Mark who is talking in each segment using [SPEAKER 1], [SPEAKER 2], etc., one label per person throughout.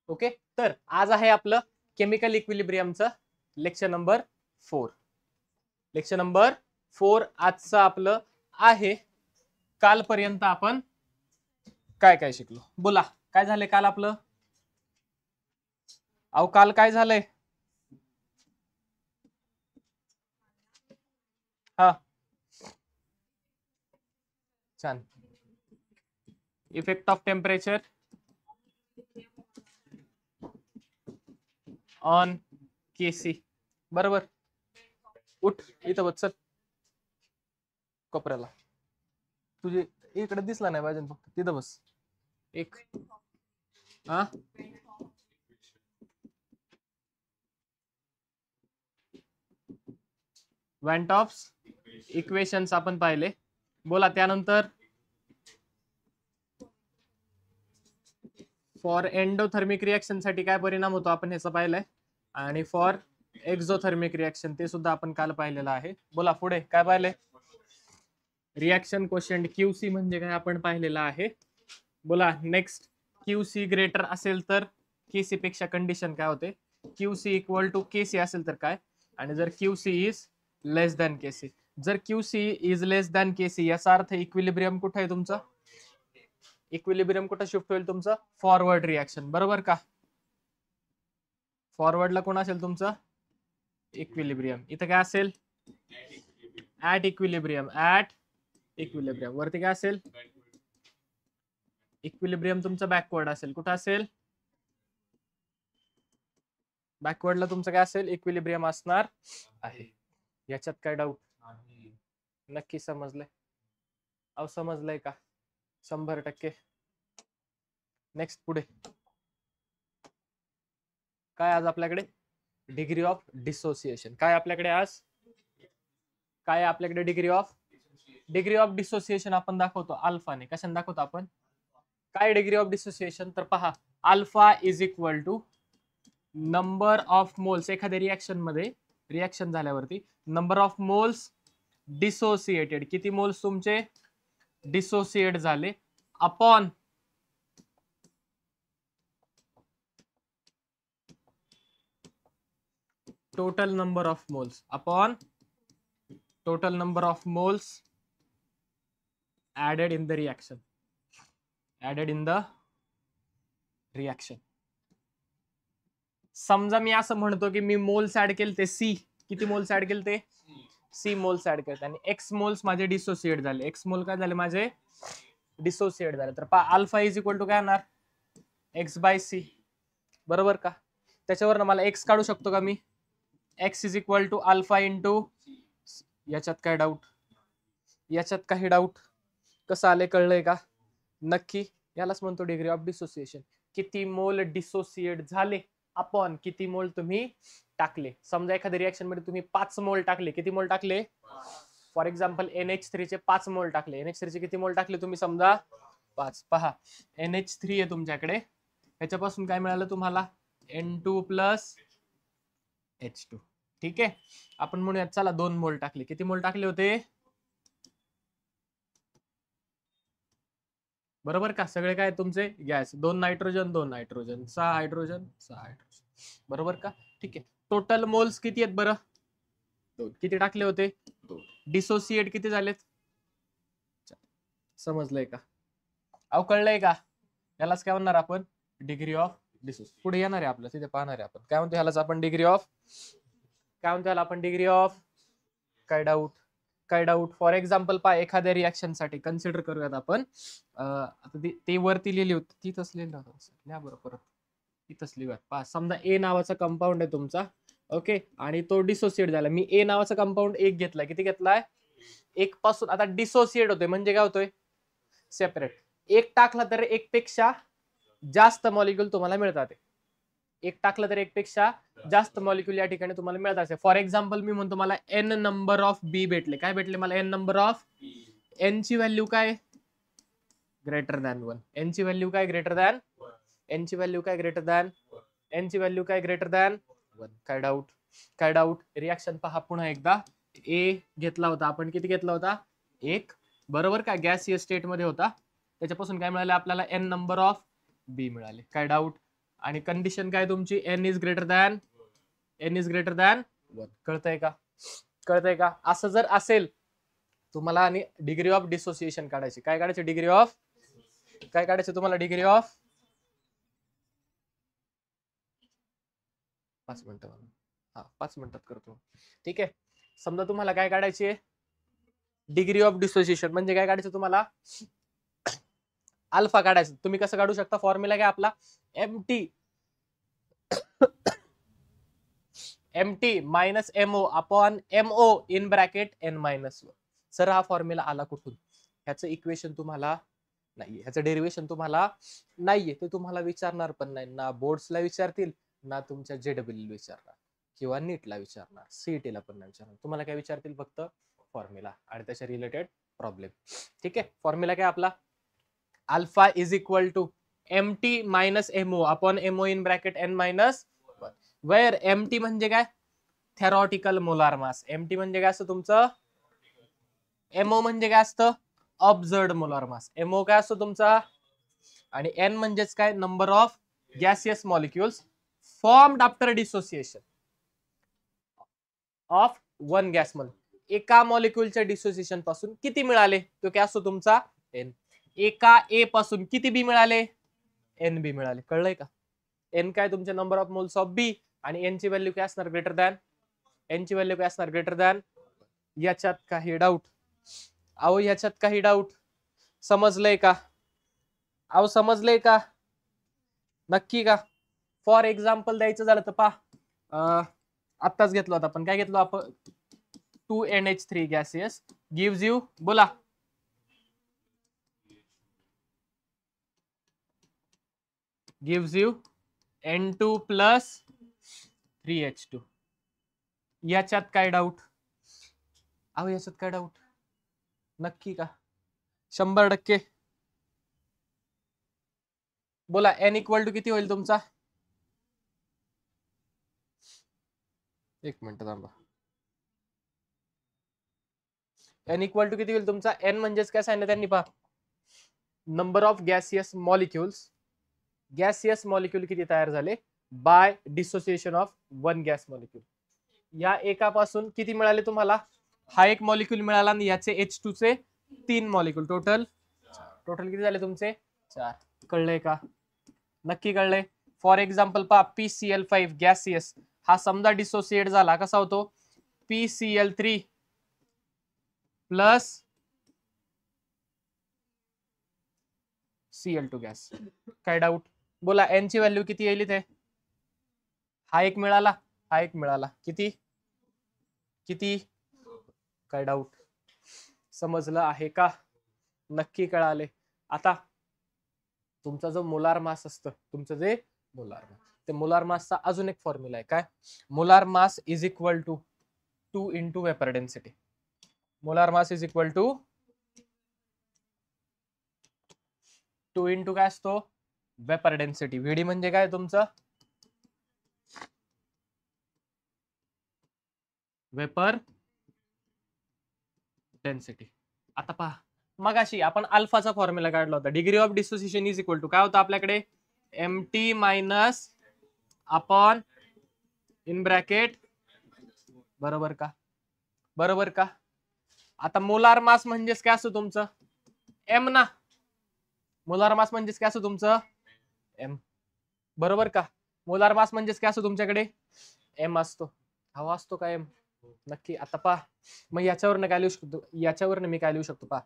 [SPEAKER 1] Okay, तर आज आहे आपलं केमिकल इक्विलिब्रियमचं लेक्चर नंबर 4. लेक्चर नंबर 4 आजचं आपलं आहे. कालपर्यंत आपण काय काय शिकलो बोला, काय झाले काल आपलं? अहो काल काय झालंय? हा छान. इफेक्ट ऑफ टेम्परेचर ऑन केसी, बरोबर. उठ इथं बस, चल कोपऱ्याला. तुझे इकडे दिसला नाही पाहिजे, फक्त तिथं बस. एक हा वॅन्टॉफ्स इक्वेशन्स आपण पाहिले. बोला त्यानंतर फॉर एंडोथर्मिक रिएक्शन साठी काय परिणाम होतो आपण ह्याचं पाहिलंय, आणि फॉर एक्झोथर्मिक रिएक्शन ते सुद्धा आपण काल पाहिलेलं आहे. बोला पुढे काय पाहिलंय? रिएक्शन कोशंट क्यूसी म्हणजे काय आपण पाहिलेलं आहे. बोला नेक्स्ट, क्यूसी ग्रेटर असेल तर केसी पेक्षा कंडिशन काय होते? क्यूसी इक्वल टू केसी असेल तर काय, आणि जर क्यूसी इज लेस दॅन केसी. जर क्यूसी इज लेस दॅन केसी याचा अर्थ इक्विलिब्रियम कुठे आहे तुमचं? इक्विलिब्रियम कुठे शिफ्ट होईल तुमचं? फॉरवर्ड रिएक्शन, बरोबर का? फॉरवर्डला कोण असेल तुमचं? इक्विलिब्रियम. इथं काय असेल? At equilibrium. ऍट इक्विलिब्रियम वरती काय असेल? इक्विलिब्रियम तुमचं बॅकवर्ड असेल. कुठं असेल? बॅकवर्डला तुमचं काय असेल? इक्विलिब्रियम असणार आहे. याच्यात काय डाऊट? नक्की समजलंय? अहो समजलंय का? 100%. नेक्स्ट पुढे काय आज आपल्याकडे? Degree of dissociation. काय आपल्याकडे आज? काय आपल्याकडे? डिग्री ऑफ डिसोसिएशन आपण दाखवतो अल्फाने. कशाने दाखवतो आपण? काय डिग्री ऑफ डिसोसिएशन? तर पहा, alpha is equal to number of moles. एखाद्या रिएक्शन मध्ये रिएक्शन झाल्यावरती नंबर ऑफ मोल्स डिसोसिएटेड, किती मोल्स तुमचे डिसोसिएट झाले, upon total number of moles, upon total number of moles added in the reaction. Added in the reaction. समजा मी असं म्हणतो की मी मोल्स ऍड केले ते सी. किती मोल्स ऍड केले ते? सी मोल्स ऍड केले, आणि एक्स मोल्स माझे डिसोसिएट झाले. एक्स मोल काय झाले माझे? डिसोसिएट झाले. तर अल्फा इज इक्वल टू काय येणार? एक्स बाय सी, बरोबर का? त्याच्यावर मला एक्स काढू शकतो का मी? X is equal to alpha into. याच्यात काय डाऊट? याच्यात काही डाऊट? कसं आले कळलंय का? नक्की. यालाच म्हणतो डिग्री ऑफ डिसोसिएशन. किती मोल डिसोसिएट झाले अपॉन किती मोल तुम्ही टाकले. समजा एखाद्या रिएक्शन मध्ये तुम्ही 5 मोल टाकले. किती मोल टाकले? फॉर एक्झाम्पल NH3 चे 5 मोल टाकले. NH3 चे किती मोल टाकले तुम्ही? समजा 5. पहा NH3 आहे तुमच्याकडे, ह्याच्यापासून काय मिळालं तुम्हाला? N2 plus H2. ठीक आहे, आपण म्हणूयात चला 2 मोल टाकले. किती मोल टाकले होते? बरोबर का? सगळे काय तुमचे gas. 2 nitrogen 2 nitrogen 6 hydrogen 6 hydrogen, बरोबर का? ठीक आहे, टोटल मोल्स किती आहेत बरं? 2. किती टाकले होते? 2. डिसोसिएट किती झालेत? समजलंय का? अहो कळलंय का? यालाच काय म्हणणार आपण? Degree of dissociation. पुढे येणार आहे आपलं, तिथे पाहणार आहे आपण काय म्हणतो ह्यालाच आपण डिग्री ऑफ. काय म्हणतो ह्याला आपण? Degree of. काय डाऊट? काय डाऊट? फॉर एक्झाम्पल पहा, एखाद्या रिएक्शन साठी कन्सिडर करूयात आपण. आता ते वरती लिहिली होती तिथंच लिहिलं होतं बरोबर, तिथंच लिहूयात. पहा समजा ए नावाचा कंपाऊंड आहे तुमचा, ओके, आणि तो डिसोसिएट झाला. मी ए नावाचा कंपाऊंड 1 घेतलाय. किती घेतलाय? 1 पासून. आता डिसोसिएट होतोय म्हणजे काय होतोय? सेपरेट. 1 टाकला तर 1 पेक्षा जास्त मॉलिक्यूल तुम्हाला मिळतात. 1 टाकलं तर 1 पेक्षा जास्त मॉलिक्यूल या ठिकाणी तुम्हाला मिळत असेल. फॉर एक्झाम्पल मी म्हणतो मला n नंबर ऑफ बी भेटले. काय भेटले मला? n number of. n ची व्हॅल्यू काय? Greater than 1. n ची व्हॅल्यू काय? Greater than. n ची व्हॅल्यू काय? Greater than. n ची व्हॅल्यू काय? Greater than 1. काय डाऊट? काय डाऊट? रिएक्शन पहा पुन्हा एकदा. ए घेतला होता आपण. किती घेतला होता? 1, बरोबर का? गॅसियस स्टेट मध्ये होता. त्याच्यापासून काय मिळाले आपल्याला? n नंबर ऑफ बी मिळाले. काय डाऊट? आणि कंडिशन काय तुमची n इज ग्रेटर दॅन 1. कळतंय का? कळतंय का? असं जर असेल तुम्हाला आणि डिग्री ऑफ डिसोसिएशन काढायची. काय काढायची? डिग्री ऑफ काय काढायचं तुम्हाला? डिग्री ऑफ 5 मिनिटं. हा 5 मिनिटात करतो. ठीक आहे. समजा तुम्हाला काय काढायची आहे? डिग्री ऑफ डिसोसिएशन म्हणजे काय काढायचं तुम्हाला? अल्फा काढायचं. तुम्ही कसं काढू शकता? फॉर्म्युला काय आपला? MT minus MO upon MO in bracket n-1. Sir हा फॉर्म्युला आला कुठून? ह्याचं इक्वेशन तुम्हाला नाहीये, ह्याचं डेरिव्हेशन तुम्हाला नाहीये, ते तुम्हाला विचारणार पण नाही. ना बोर्ड्सला विचारतील, ना तुमच्या JEE विचारणार किंवा नीटला विचारणार, CET ला पण नाही विचारणार. तुम्हाला काय विचारतील? फक्त फॉर्म्युला आणि त्याच्या रिलेटेड प्रॉब्लेम. ठीक आहे. फॉर्म्युला काय आपला? Alpha is equal to MT minus MO upon MO in bracket n-1. Where MT म्हणजे काय? Theoretical molar mass. MT म्हणजे काय असतं तुमचं? MO म्हणजे काय असतं? ऑब्झर्व्ड मोलार मास. MO काय असतो तुमचा? आणि N म्हणजेच काय? Number of gaseous molecules formed after dissociation of one gas molecule. एका मॉलिक्युलच्या डिसोसिएशन पासून किती मिळाले? तो काय असतो तुमचा? N. एका A पासून किती B मिळाले? NB मिळाले. कळलंय का? N काय? तुमचे number of moles of B आणि N ची व्हॅल्यू काय असणार? Greater than. N ची व्हॅल्यू काय असणार? Greater than. याच्यात काही डाऊट? अहो याच्यात काही डाऊट? समजलंय का? अहो समजलंय का? नक्की का? फॉर एक्झाम्पल द्यायचं झालं तर पहा, आत्ताच घेतलं होतं आपण. काय घेतलं आपण? 2NH3 गॅसियस गिव्स यू, बोला, gives you N2 plus 3H2. याच्यात काय डाऊट? अहो याच्यात काय डाऊट? नक्की का? 100%? बोला N इक्वल टू किती होईल तुमचा? एक मिनिट थांबा. N इक्वल टू किती होईल तुमचा? N म्हणजेच काय सांगितलं त्यांनी? पहा, number of gaseous molecules. Gaseous molecule किती तयार झाले by dissociation of one gas molecule. या एकापासून किती मिळाले तुम्हाला? हा एक मॉलिक्युल मिळाला आणि याचे H2 चे 3 मॉलिक्युल. टोटल किती झाले तुमचे? 4. कळलंय का? नक्की कळलंय? फॉर एक्झाम्पल पहा, PCl5 गॅसियस हा समजा डिसोसिएट झाला, कसा होतो? PCl3 plus Cl2 gas. काय डाऊट? बोला N ची व्हॅल्यू किती येईल इथे? हा एक मिळाला, हा एक मिळाला. किती? काय डाऊट? समजलं आहे का? नक्की कळाले? आता तुमचा जो मोलार मास असतं, तुमचं जे मोलार मास, ते मोलार मासचा अजून एक फॉर्म्युला आहे. काय? Molar mass is equal to 2 into vapour density. Molar mass is equal to 2 into काय असतो? Vapour density. VD म्हणजे काय तुमचं? Vapour density. आता पहा, मगाशी आपण अल्फाचा फॉर्म्युला काढला होता. Degree of dissociation is equal to काय होता आपल्याकडे? MT minus upon in bracket. बरोबर का? बरोबर का? आता मोलार मास म्हणजेच काय असतो तुमचं? M ना. मोलार मास म्हणजेच काय असतो तुमचं? M. बरोबर का? मोलार मास म्हणजेच काय असतो तुमच्याकडे? M असतो. हवा असतो का M? नक्की. आता पहा, मग याच्यावरनं काय लिहू शकतो? याच्यावरनं मी काय लिहू शकतो? पहा,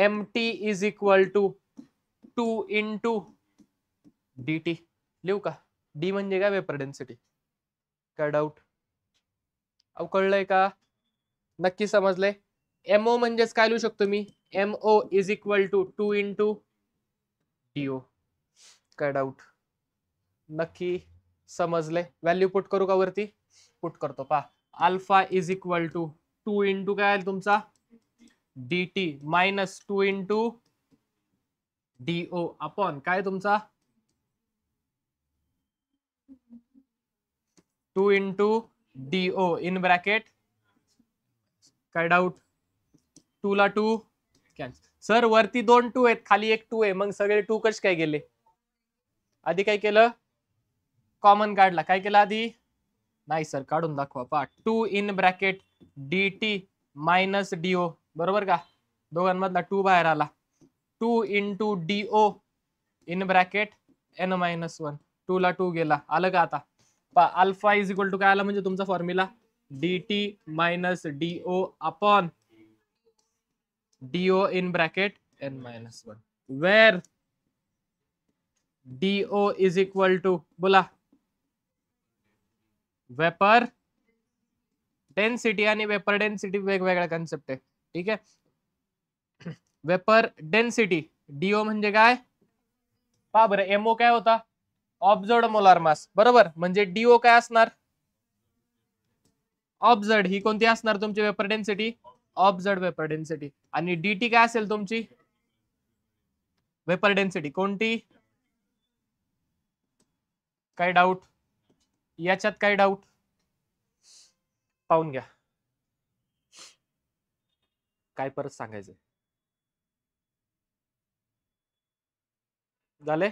[SPEAKER 1] MT is equal to 2 into DT. लिहू का? D म्हणजे काय? Vapour density. काय डाऊट? अहो कळलंय का? नक्की समजलंय? MO म्हणजेच काय लिहू शकतो मी? MO is equal to 2 into DO. काय डाऊट? नक्की समजलंय? व्हॅल्यू पुट करू का वरती? पुट करतो. पहा, alpha is equal to 2 into काय तुमचा? DT minus 2 into DO upon काय तुमचा? 2 इंटू DO इन ब्रॅकेट. काय डाऊट? 2 ला 2 कॅन्सल. सर वरती 2 2 आहेत, खाली एक 2 आहे, मग सगळे 2 कसे काय गेले? आधी काय केलं? कॉमन काढला, काय केलं आधी? नाही सर, काढून दाखवा. पहा 2 in bracket dt minus do, बरोबर का? दोघांमधला 2 बाहेर आला. 2 into do in bracket n-1, 2 ला 2 गेला. आलं का आता? पहा अल्फा इज इक्वल टू काय आला म्हणजे तुमचा formula dt minus do upon do in bracket n-1, where do is equal to, बोला, वेपर डेन्सिटी. आणि वेपर डेन्सिटी वेगवेगळ्या कन्सेप्ट आहे, ठीक आहे. वेपर डेन्सिटी do म्हणजे काय? पहा बरं, एमओ काय होता? ऑब्झर्व्ड मोलार मास, बरोबर. म्हणजे do काय असणार? ऑब्झर्व्ड. ही कोणती असणार तुमची vapour density? Observed vapour density. आणि dt काय असेल तुमची? Vapour density. कोणती? काय डाऊट याच्यात? काय डाऊट? पाहून घ्या. काय परत सांगायचं झाले?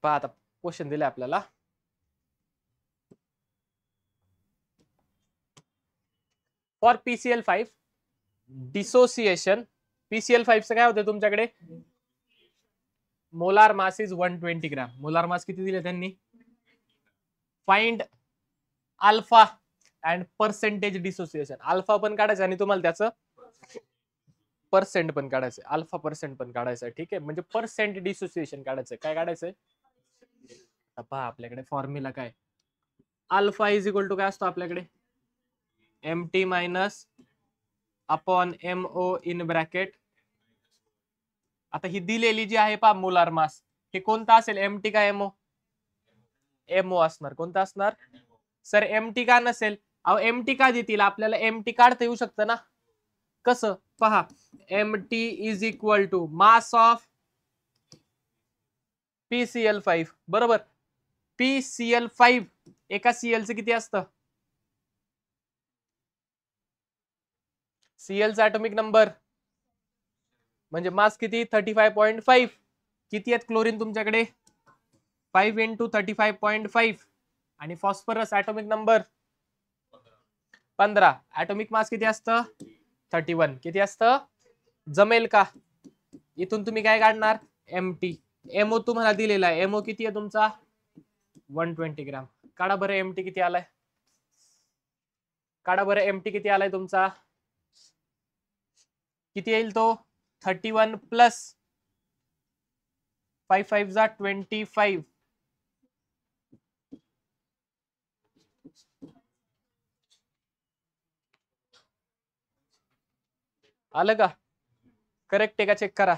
[SPEAKER 1] पहा आता क्वेश्चन दिले आपल्याला. फॉर PCl5 डिसोसिएशन, PCl5 चं काय होतं तुमच्याकडे? Molar mass is 120 gram. Molar mass किती दिले त्यांनी? Find alpha and percentage dissociation. Alpha पण काढायचं आणि तुम्हाला त्याचं पर्सेंट पण काढायचं, अल्फा पर्सेंट पण काढायचं, ठीक आहे. म्हणजे पर्सेंट डिसोसिएशन काढायचं. काय काढायचंय? पहा आपल्याकडे फॉर्म्युला काय, अल्फा इज इक्वल टू काय असतो आपल्याकडे? mt minus upon mo in bracket. आता ही दिलेली जी आहे पहा मोलार मास, हे कोणता असेल? mt का mo? mo असणार. कोणता असणार सर? mt का नसेल? अहो mt का देतील आपल्याला? mt काढता येऊ शकतं ना. कसं? पहा, mt is equal to mass of PCl5, बरोबर. PCl5 एका Cl चं किती असतं? Cl चा ऍटॉमिक नंबर म्हणजे मास किती? 35.5. किती आहेत क्लोरीन तुमच्याकडे? 5 इंटू 35.5. आणि phosphorus atomic number 15. Atomic mass किती असतं? 31. किती असतं? जमेल का? इथून तुम्ही काय काढणार? mt. mo तुम्हाला दिलेला आहे. mo किती आहे तुमचा? 120 ग्रॅम. काढा बरं mt किती आलाय? काढा बरं mt किती आलाय तुमचा? किती येईल तो? 31 प्लस 5 5 जा 25. आलं का? करेक्ट आहे का? चेक करा.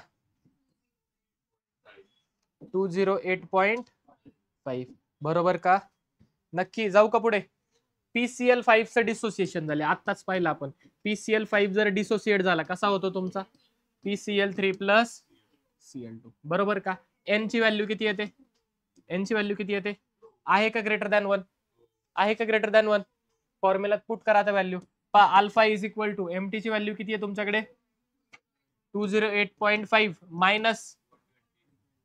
[SPEAKER 1] 208.5 बरोबर का? नक्की. जाऊ का पुढे? PCl5 चं डिसोसिएशन झाले, आत्ताच पाहिलं आपण. PCl5 जर डिसोसिएट झाला कसा होतो तुमचा? PCl3 प्लस Cl2, बरोबर का? n ची व्हॅल्यू किती येते? n ची व्हॅल्यू किती येते? आहे का ग्रेटर दॅन 1? आहे का ग्रेटर दॅन 1? फॉर्म्युलात पुट करा आता व्हॅल्यू. पहा alpha is equal to mt ची व्हॅल्यू किती आहे तुमच्याकडे? 208.5 minus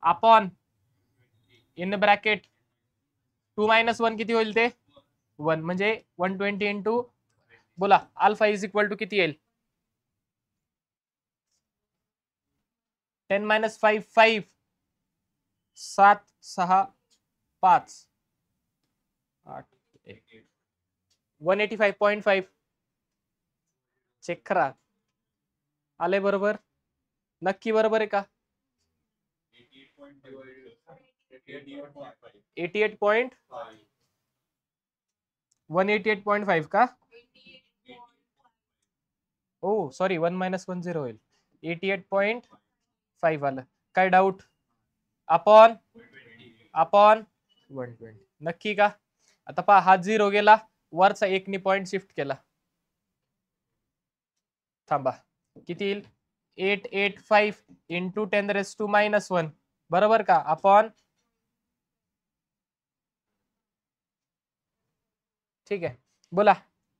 [SPEAKER 1] upon in bracket 2 minus 1 किती होईल ते? 1. म्हणजे 120 इंटू, बोला, अल्फा इज इक्वल टू किती येईल? 10 मायनस 5 5. 7 6 5 8 185.5. चेक करा. आले बरोबर? नक्की बरोबर आहे का? 188.5 का? ओ सॉरी, 1 मायनस 1 0 होईल. 88.5 आलं. काय डाऊट? अपॉन 120. नक्की का? आता पहा, हा 0 गेला, वरचा 1 नी पॉइंट शिफ्ट केला. थांबा, किती येईल? 885 इंटू 10⁻⁻1, बरोबर का? अपॉन, ठीक आहे, बोला,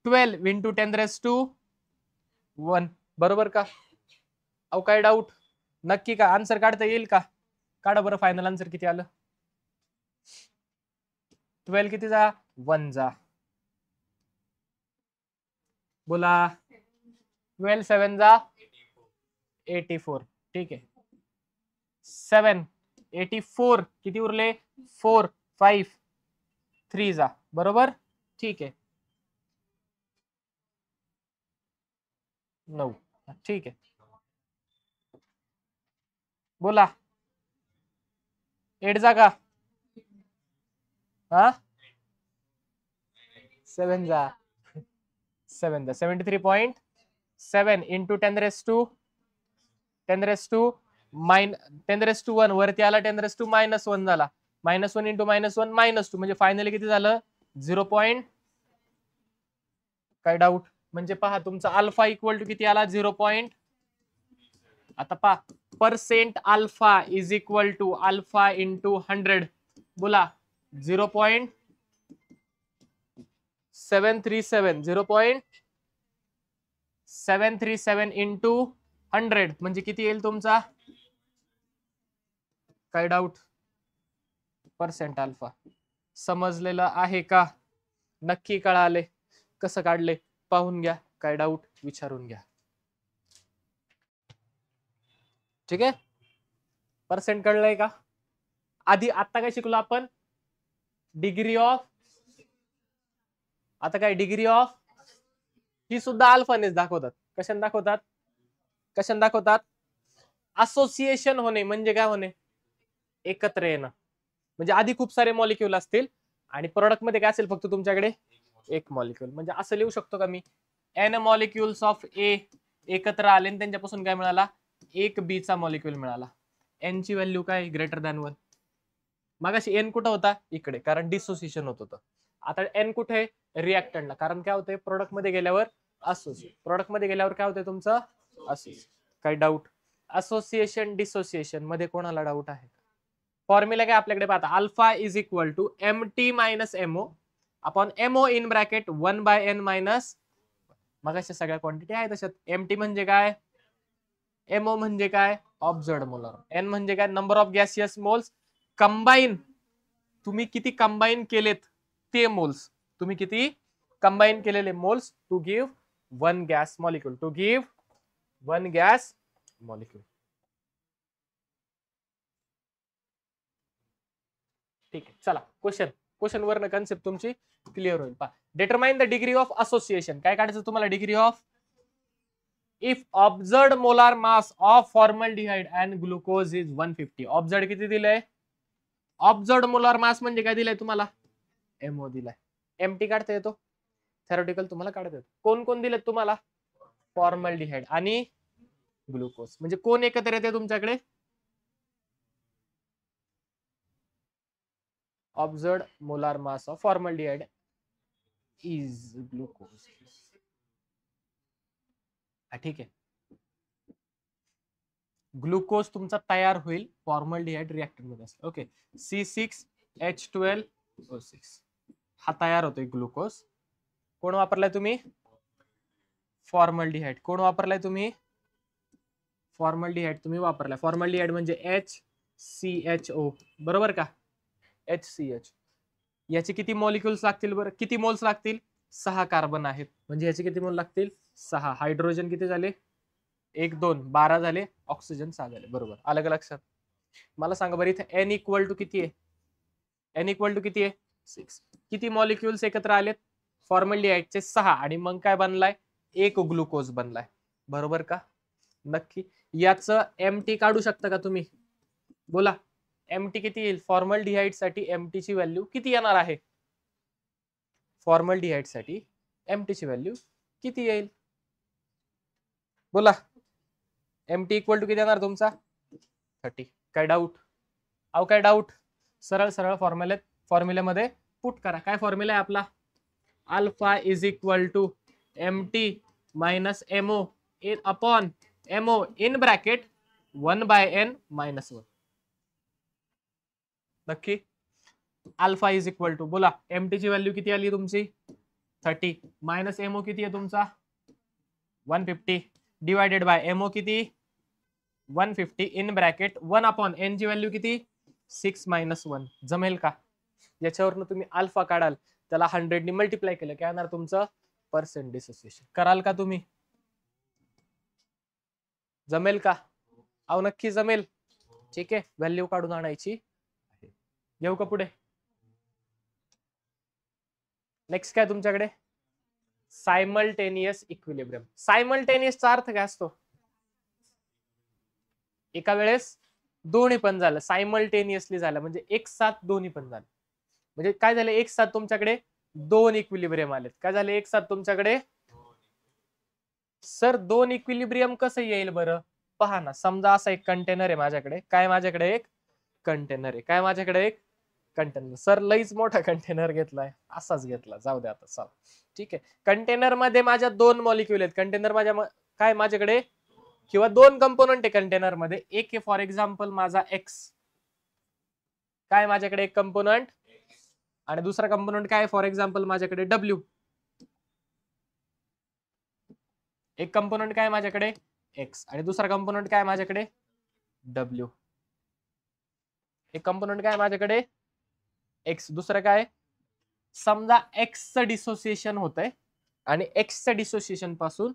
[SPEAKER 1] 12 इंटू 10⁻1, बरोबर का? अहो काय डाऊट? नक्की का? आन्सर काढता येईल का? काढा बरं, फायनल आन्सर किती आलं? 12 किती जा? 1 जा. बोला. 12 7 जा 84. ठीक आहे. 7 84 किती उरले? 4 5 3 जा. बरोबर. ठीक आहे. 9. ठीक आहे. बोला. 8 जा का? हा 7 जा. 7 जा. 73.7 इंटू 10 रेस टू 1 वरती आला, 10 - 1 झाला. -1 इंटू -1 -2 म्हणजे फायनली किती झालं? 0. काय डाऊट? म्हणजे पहा तुमचा अल्फा इक्वल टू किती आला? 0. आता पहा, % alpha is equal to alpha into 100. बोला. 0.737 0.737 इंटू 100 म्हणजे किती येईल तुमचा? काय डाऊट? % अल्फा समजलेलं आहे का? नक्की कळाले? कसं काढले पाहून घ्या. काय डाऊट विचारून घ्या. ठीक आहे. % कळलंय का? आधी आता काय शिकलो आपण? Degree of. आता काय डिग्री ऑफ ही सुद्धा अल्फानेच दाखवतात. कशाने दाखवतात? कशाने दाखवतात? असोसिएशन होणे म्हणजे काय होणे? एकत्र येणं. म्हणजे आधी खूप सारे मॉलिक्यूल असतील आणि प्रोडक्ट मध्ये काय असेल? फक्त तुमच्याकडे एक मॉलिक्यूल. म्हणजे असं लिहू शकतो का मी? n मॉलिक्युल्स ऑफ ए एकत्र आले आणि त्यांच्यापासून काय मिळाला? एक बी चा मॉलिक्यूल मिळाला. n ची व्हॅल्यू काय? Greater than 1. मगाशी n कुठं होता? इकडे, कारण डिसोसिएशन होत होतं. आता n कुठे? रिएक्टंटला. कारण काय होतंय? प्रोडक्ट मध्ये गेल्यावर असोसिएट. प्रोडक्ट मध्ये गेल्यावर काय होतंय तुमचं? असोसिएट. काही डाऊट? असोसिएशन डिसोसिएशन मध्ये कोणाला डाऊट आहे? फॉर्म्युला काय आपल्याकडे पाहता? Alpha is equal to mt minus MO upon MO in bracket 1/n minus. मग अशा सगळ्या क्वांटिटी आहेत तशात. mt म्हणजे काय? एमओ म्हणजे काय? ऑब्झर्व्ड मोलर. एन म्हणजे काय? Number of gaseous moles combine. तुम्ही किती कंबाईन केलेत ते मोल्स. तुम्ही किती कंबाईन केलेले moles to give 1 gas molecule. To give 1 gas molecule. ठीक आहे. चला क्वेश्चन वरनं कन्सेप्ट तुमची क्लिअर होईल. पहा, determine the degree of association. काय काढायचं तुम्हाला? Degree of if observed molar mass of formaldehyde and glucose is 150. Observed किती दिलंय? ऑब्झर्व्ड मोलार मास म्हणजे काय दिलंय तुम्हाला? एमओ दिलाय. एमटी काढता येतो? थेरोटिकल तुम्हाला काढता येतो. कोण कोण दिलेत तुम्हाला? फॉर्मल्डिहाइड आणि ग्लुकोज. म्हणजे कोण एकत्र येते तुमच्याकडे? Observed molar mass of formaldehyde is glucose. ठीक आहे. ग्लुकोज तुमचा तयार होईल फॉर्मल्डिहाइड रिएक्टर मध्ये. ओके. C6H12O6 हा तयार होतोय ग्लुकोज. कोण वापरलाय तुम्ही? फॉर्मल्डिहाइड. कोण वापरलाय तुम्ही? फॉर्मल्डिहाइड तुम्ही वापरलाय. फॉर्मल्डिहाइड म्हणजे HCHO. बरोबर का? HCH. याचे किती मॉलिक्युल्स लागतील बरं? किती मोल्स लागतील? 6 कार्बन आहेत. म्हणजे याचे किती मोल लागतील? 6. हायड्रोजन किती झाले? 1 2 12 झाले. ऑक्सिजन 6 झाले. बरोबर. आलं का लक्षात? मला सांगा बरं, इथे n इक्वल टू किती आहे? n इक्वल टू किती आहे? 6. किती मॉलिक्युल्स एकत्र आलेत? फॉर्मल्डिहाइडचे 6 आणि मग काय बनलाय? एक ग्लुकोज बनलाय. बरोबर का? नक्की. याचं एमटी काढू शकता का तुम्ही? बोला. एमटी किती येईल? फॉर्मल्डिहाइड साठी एमटी ची व्हॅल्यू किती येणार आहे? फॉर्मल्डिहाइड साठी एमटी ची व्हॅल्यू किती येईल? बोला. एमटी इक्वल टू किती येणार तुमचा? 30. काय डाऊट? अहो काय डाऊट? सरळ सरळ फॉर्म्युल्यामध्ये पुट करा. काय फॉर्म्युला आहे आपला? Alpha is equal to MT minus MO in upon MO in bracket 1/n minus 1. नक्की. अल्फा इज इक्वल टू, बोला, एमटी ची व्हॅल्यू किती आली तुमची? 30 मायनस एमओ किती आहे तुमचा? 150 डिवायडेड बाय एमओ किती? 150 इन ब्रॅकेट 1 n ची व्हॅल्यू किती 6 - 1 जमेल का? याच्यावरनं तुम्ही अल्फा काढाल, त्याला 100 ने मल्टिप्लाय केलं काय येणार तुमचं पर्सेंट डिसोसिएशन. कराल का तुम्ही? जमेल का? अहो नक्की जमेल. ठीक आहे, व्हॅल्यू काढून आणायची. येऊ का पुढे? नेक्स्ट काय तुमच्याकडे सायमल्टेनियस इक्विलिब्रियम. सायमल्टेनियसचा अर्थ काय असतो? एका वेळेस दोन्ही पण झालं, सायमल्टेनियसली झालं म्हणजे एक साथ दोन्ही पण झालं. म्हणजे काय झालं, एक साथ तुमच्याकडे दोन इक्विलिब्रियम आलेत. काय झाले एक साथ तुमच्याकडे? सर दोन इक्विलिब्रियम कसं येईल बरं? पहा ना, समजा असा एक कंटेनर आहे माझ्याकडे. काय माझ्याकडे एक कंटेनर आहे. काय माझ्याकडे एक कंटेनर. सर लईच मोठा कंटेनर घेतलाय, असाच घेतला, जाऊ दे आता चला. ठीक आहे, कंटेनर मध्ये माझ्या दोन मॉलिक्युल आहेत. कंटेनर माझ्या काय माझ्याकडे किंवा दोन कंपोनंट आहे कंटेनर मध्ये. एक आहे फॉर एक्झाम्पल माझा एक्स. काय माझ्याकडे एक कंपोनंट आणि दुसरा कंपोनंट काय फॉर एक्झाम्पल माझ्याकडे डब्ल्यू. एक कंपोनंट काय माझ्याकडे एक्स आणि दुसरा कंपोनंट काय माझ्याकडे डब्ल्यू. एक कंपोनंट काय माझ्याकडे एक्स, दुसरं काय. समजा एक्सचं डिसोसिएशन होतंय आणि एक्सच्या डिसोसिएशन पासून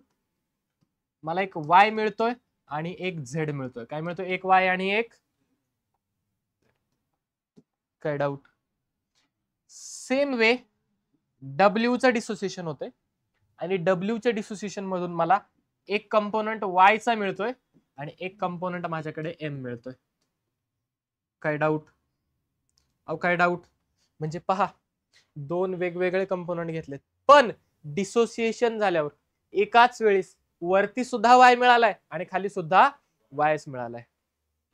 [SPEAKER 1] मला एक वाय मिळतोय आणि एक झेड मिळतोय. काय मिळतोय? एक वाय आणि एक. काय डाऊट? सेम वे डब्ल्यूचं डिसोसिएशन होतंय आणि डब्ल्यूच्या डिसोसिएशन मधून मला एक कंपोनंट वायचा मिळतोय आणि एक कंपोनंट माझ्याकडे एम मिळतोय. काय डाऊट? अहो काय डाऊट? म्हणजे पहा, दोन वेगवेगळे कंपोनंट घेतलेत पण डिसोसिएशन झाल्यावर एकाच वेळेस वरती सुद्धा वाय मिळालाय आणि खाली सुद्धा वायच मिळालाय.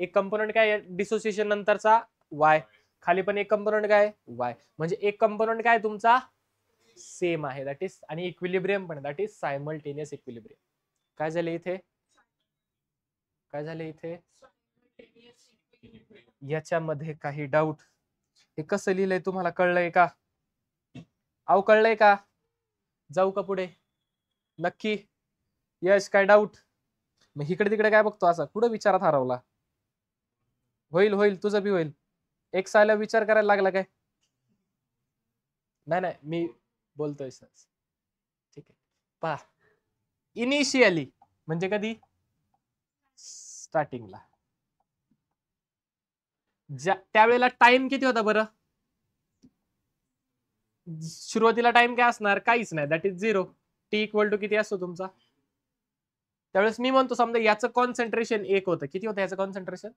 [SPEAKER 1] एक कंपोनंट काय डिसोसिएशन नंतरचा वाय, खाली पण एक कंपोनंट काय वाय. म्हणजे एक कंपोनंट काय तुमचा सेम आहे, दॅट इज, आणि इक्विलिब्रियम पण, दॅट इज सायमल्टेनियस इक्विलिब्रियम. काय झालं इथे? काय झालं इथे? याच्यामध्ये काही डाऊट? हे कसं लिहिलंय तुम्हाला कळलंय का? अहो कळलंय का? जाऊ का पुढे? नक्की? यश काय डाऊट? मग इकडे तिकडे काय बघतो असा, कुठं विचारात हरवला? होईल होईल, तुझं बी होईल. एक सायला विचार करायला लागला काय? नाही नाही, मी बोलतोय सर. ठीक आहे, पहा, इनिशियली म्हणजे कधी? स्टार्टिंगला. त्यावेळेला टाइम किती होता बरं? सुरुवातीला टाइम काय असणार? काहीच नाही, that is 0. T equal to किती असतो तुमचा? त्यावेळेस मी म्हणतो समजा याचं कॉन्सन्ट्रेशन 1 होतं. किती होतं याचं कॉन्सन्ट्रेशन?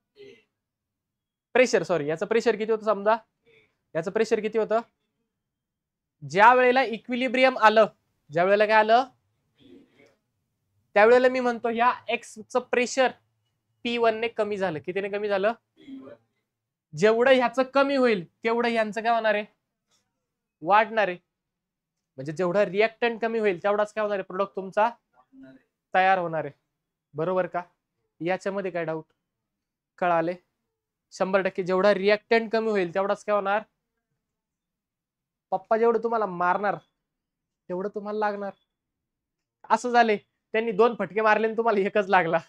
[SPEAKER 1] प्रेशर, सॉरी, याचं प्रेशर किती होतं समजा? याचं प्रेशर किती होतं? ज्या वेळेला इक्विलिब्रियम आलं, ज्या वेळेला काय आलं, त्यावेळेला मी म्हणतो या एक्सचं प्रेशर P1 ने कमी झालं. कितीने कमी झालं? जेवढं ह्याचं कमी होईल तेवढं यांचं काय होणार आहे? वाढणार आहे. म्हणजे जेवढा रिएक्टंट कमी होईल तेवढाच काय होणार आहे? प्रोडक्ट तुमचा तयार होणार आहे. बरोबर का? याच्यामध्ये काय डाऊट? कळाले? 100% जेवढा रिएक्टंट कमी होईल तेवढाच काय होणार? पप्पा जेवढं तुम्हाला मारणार तेवढं तुम्हाला लागणार. असं झाले, त्यांनी 2 फटके मारले आणि तुम्हाला एकच लागला.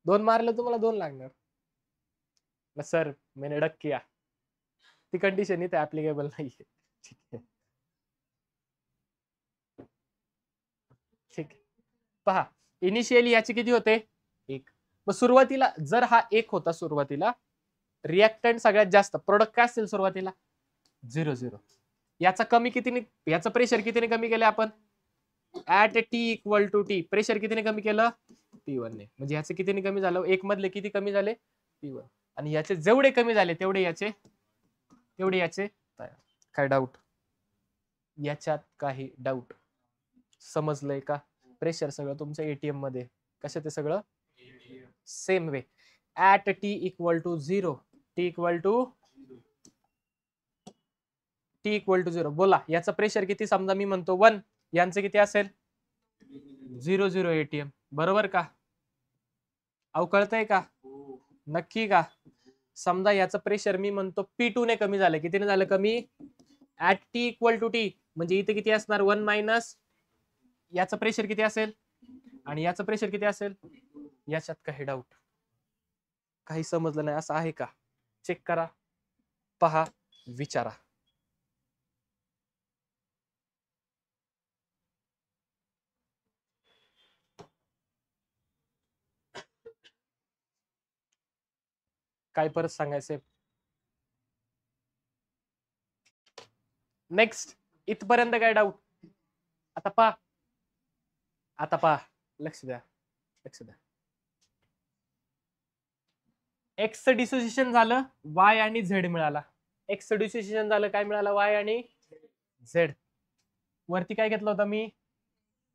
[SPEAKER 1] 2 मारले तुम्हाला 2 लागणार. सर मैंने डक किया. ती कंडिशन इथे ऍप्लिकेबल नाहीये. ठीक आहे, ठीक. पहा, इनिशियली याचे किती होते? 1. मग सुरुवातीला जर हा 1 होता, सुरुवातीला रिएक्टंट सगळ्यात जास्त, प्रोडक्ट काय असतील सुरुवातीला? 0 0. याचा कमी कितीने, याचं प्रेशर कितीने कमी केलं आपण? At T equal to T pressure कितीने कमी केलं? P1 ने. म्हणजे याचे कितीने कमी झालं? 1 मधले किती कमी झाले? P1. आणि याचे जेवढे कमी झाले तेवढे याचे तयार. काय डाऊट? याच्यात काही डाऊट? समजलंय का? प्रेशर सगळं तुमचं एटीएम मध्ये. कसं ते सगळं same way. At T equal to 0, T equal to 0. बोला, याचं प्रेशर किती? समजा मी म्हणतो 1, यांचं किती असेल? 0 0 एटीएम. बरोबर का? अहो कळतंय का? नक्की का? समजा याचं प्रेशर मी म्हणतो P2 ने कमी झालं. कितीने झालं कमी? At T equal to T. म्हणजे इथे किती असणार? 1 मायनस याचं प्रेशर किती असेल आणि याचं प्रेशर किती असेल? याच्यात काही डाऊट? काही समजलं नाही असं आहे का? चेक करा, पहा, विचारा. काय परत सांगायचंय? नेक्स्ट, इथपर्यंत काय डाऊट? आता पहा, लक्ष द्या, लक्ष द्या. एक्स डिसोसिएशन झालं, वाय आणि झेड मिळाला. एक्स डिसोसिएशन झालं, काय मिळालं? वाय आणि झेड. वरती काय घेतलं होतं मी?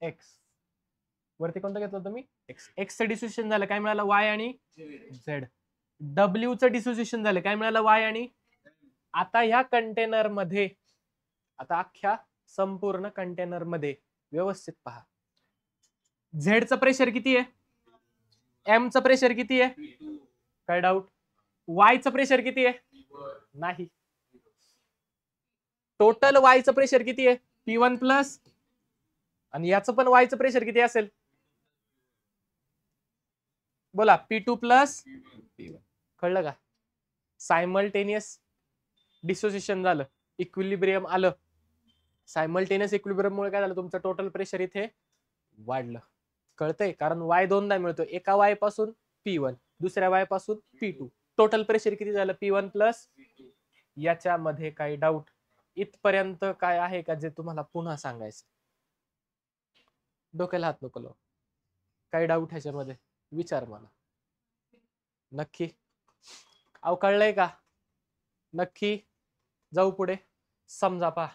[SPEAKER 1] एक्स. वरती कोणतं घेतलं होतं मी? एक्स. एक्सचं डिसोसिएशन झालं, काय मिळालं? वाय आणि झेड. डब्ल्यूचं डिसोसिएशन झालं, काय मिळालं? वाय आणि. आता ह्या कंटेनर मध्ये, आता अख्ख्या संपूर्ण कंटेनर मध्ये व्यवस्थित पहा. झेडचं प्रेशर किती आहे? एमचं प्रेशर किती आहे? काय डाऊट? वायचं प्रेशर किती आहे? नाही. टोटल वायचं प्रेशर किती आहे? P1 प्लस, आणि याचं पण वायचं प्रेशर किती असेल? बोला, P2 प्लस P1. कळलं का? सायमल्टेनियस डिसोसिएशन झालं, इक्विलिब्रियम आलं. सायमल्टेनियस इक्विलिब्रियम मुळे काय झालं? तुमचं टोटल प्रेशर इथे वाढलं. कळतंय? कारण वाय दोनदा मिळतो, एका वाय पासून P1, दुसऱ्या वाय पासून P2. टोटल प्रेशर किती झालं? P1 plus. याच्यामध्ये काही डाऊट? इथपर्यंत काय आहे का जे तुम्हाला पुन्हा सांगायचं? डोक्याला हात नको लावू. काही डाऊट ह्याच्यामध्ये? विचार मला. नक्की? अहो कळलंय का? नक्की? जाऊ पुढे. समजा पहा,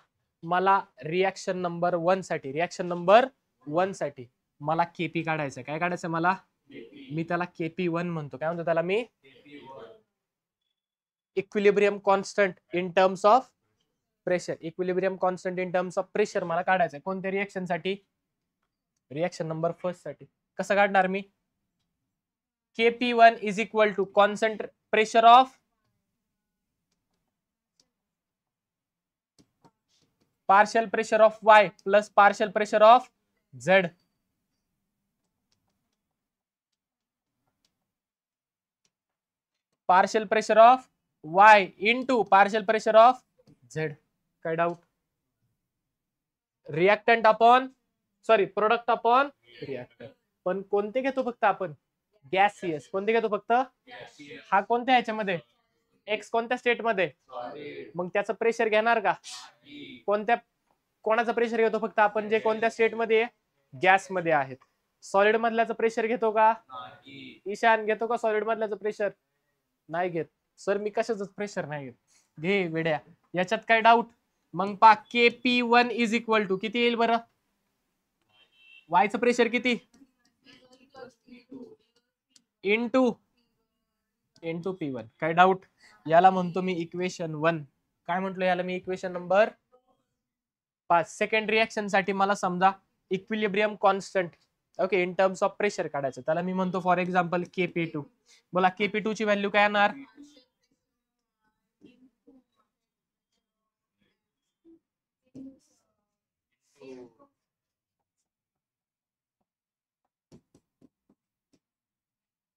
[SPEAKER 1] मला रिॲक्शन नंबर 1 साठी मला केपी काढायचं. काय काढायचं मला? मी त्याला KP1 म्हणतो. काय म्हणतो त्याला मी? Equilibrium constant in terms of pressure. Equilibrium constant in terms of pressure मला काढायचं. कोणत्या रिॲक्शन साठी? रिॲक्शन नंबर 1 साठी. कसं काढणार मी? KP1 is equal to concentrate pressure of partial pressure of Y plus partial pressure of Z. Partial pressure of Y into partial pressure of Z. काय doubt? Reactant upon, sorry, product upon reactant. पण कोणते घेतो फक्त आपण? Gaseous. कोणते घेतो फक्त? हा कोणत्या ह्याच्यामध्ये? एक्स कोणत्या स्टेट मध्ये? मग त्याचं प्रेशर घेणार का? कोणाचं प्रेशर घेतो फक्त आपण? जे कोणत्या स्टेट मध्ये? गॅस मध्ये आहेत. सॉलिड मधल्याचं प्रेशर घेतो का? ईशान घेतो का सॉलिड मधल्याचं प्रेशर? नाही घेत. सर मी कशाच प्रेशर नाही घेत. घे वेड्या, याच्यात काय डाऊट? मग पा, KP1 इज इक्वल टू किती येईल बरं? वायचं प्रेशर किती? Into P1. काय डाऊट? याला म्हणतो मी इक्वेशन 1. काय म्हटलं याला मी? Equation number 5. सेकंड रिएक्शन साठी मला समजा equilibrium constant, okay, in terms of pressure काढायचं. त्याला मी म्हणतो फॉर एक्झाम्पल KP2. बोला, KP2 ची व्हॅल्यू काय येणार?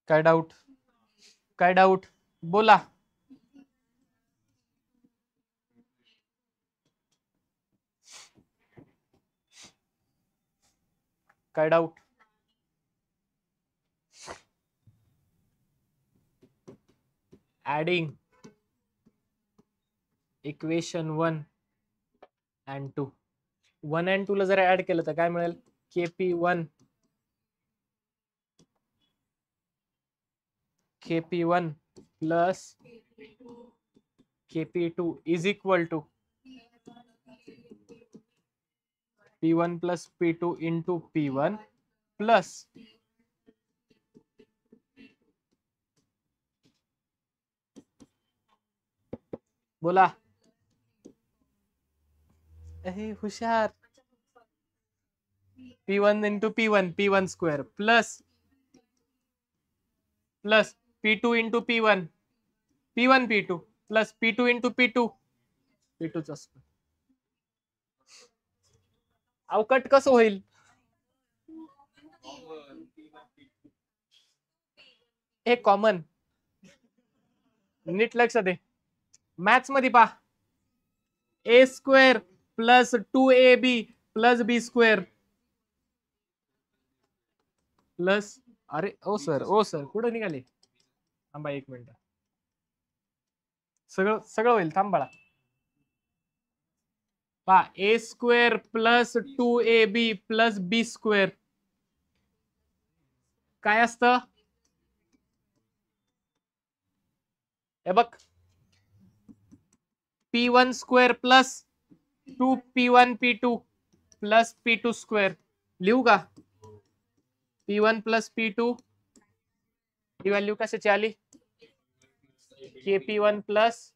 [SPEAKER 1] काय डाऊट? काय डाऊट? बोला. काय doubt? Adding equation 1 and 2. 1 and 2 ला जर ऍड केलं तर काय मिळेल? KP1 plus KP2 is equal to P1 plus P2 into P1 plus बोला, हुशार, P1 into P1 square plus P2 into P1 P2 plus P2 into P2 चा square. अवकट कसं होईल? हे कॉमन, नीट लक्ष दे. मॅथ्स मध्ये पहा, ए स्क्वेअर प्लस 2ab प्लस बी square plus, अरे ओ सर कुठं निघाले, थांबा 1 मिनिट, सगळं सगळं होईल, थांब बाळा. पहा, ए स्क्वेअर प्लस 2ab प्लस बी स्क्वेअर काय असतं, हे बघ, p1 square plus 2p1 p2 plus p2 square. लिहू का, p1 प्लस p2, ही व्हॅल्यू कशाची आली, kp1 प्लस,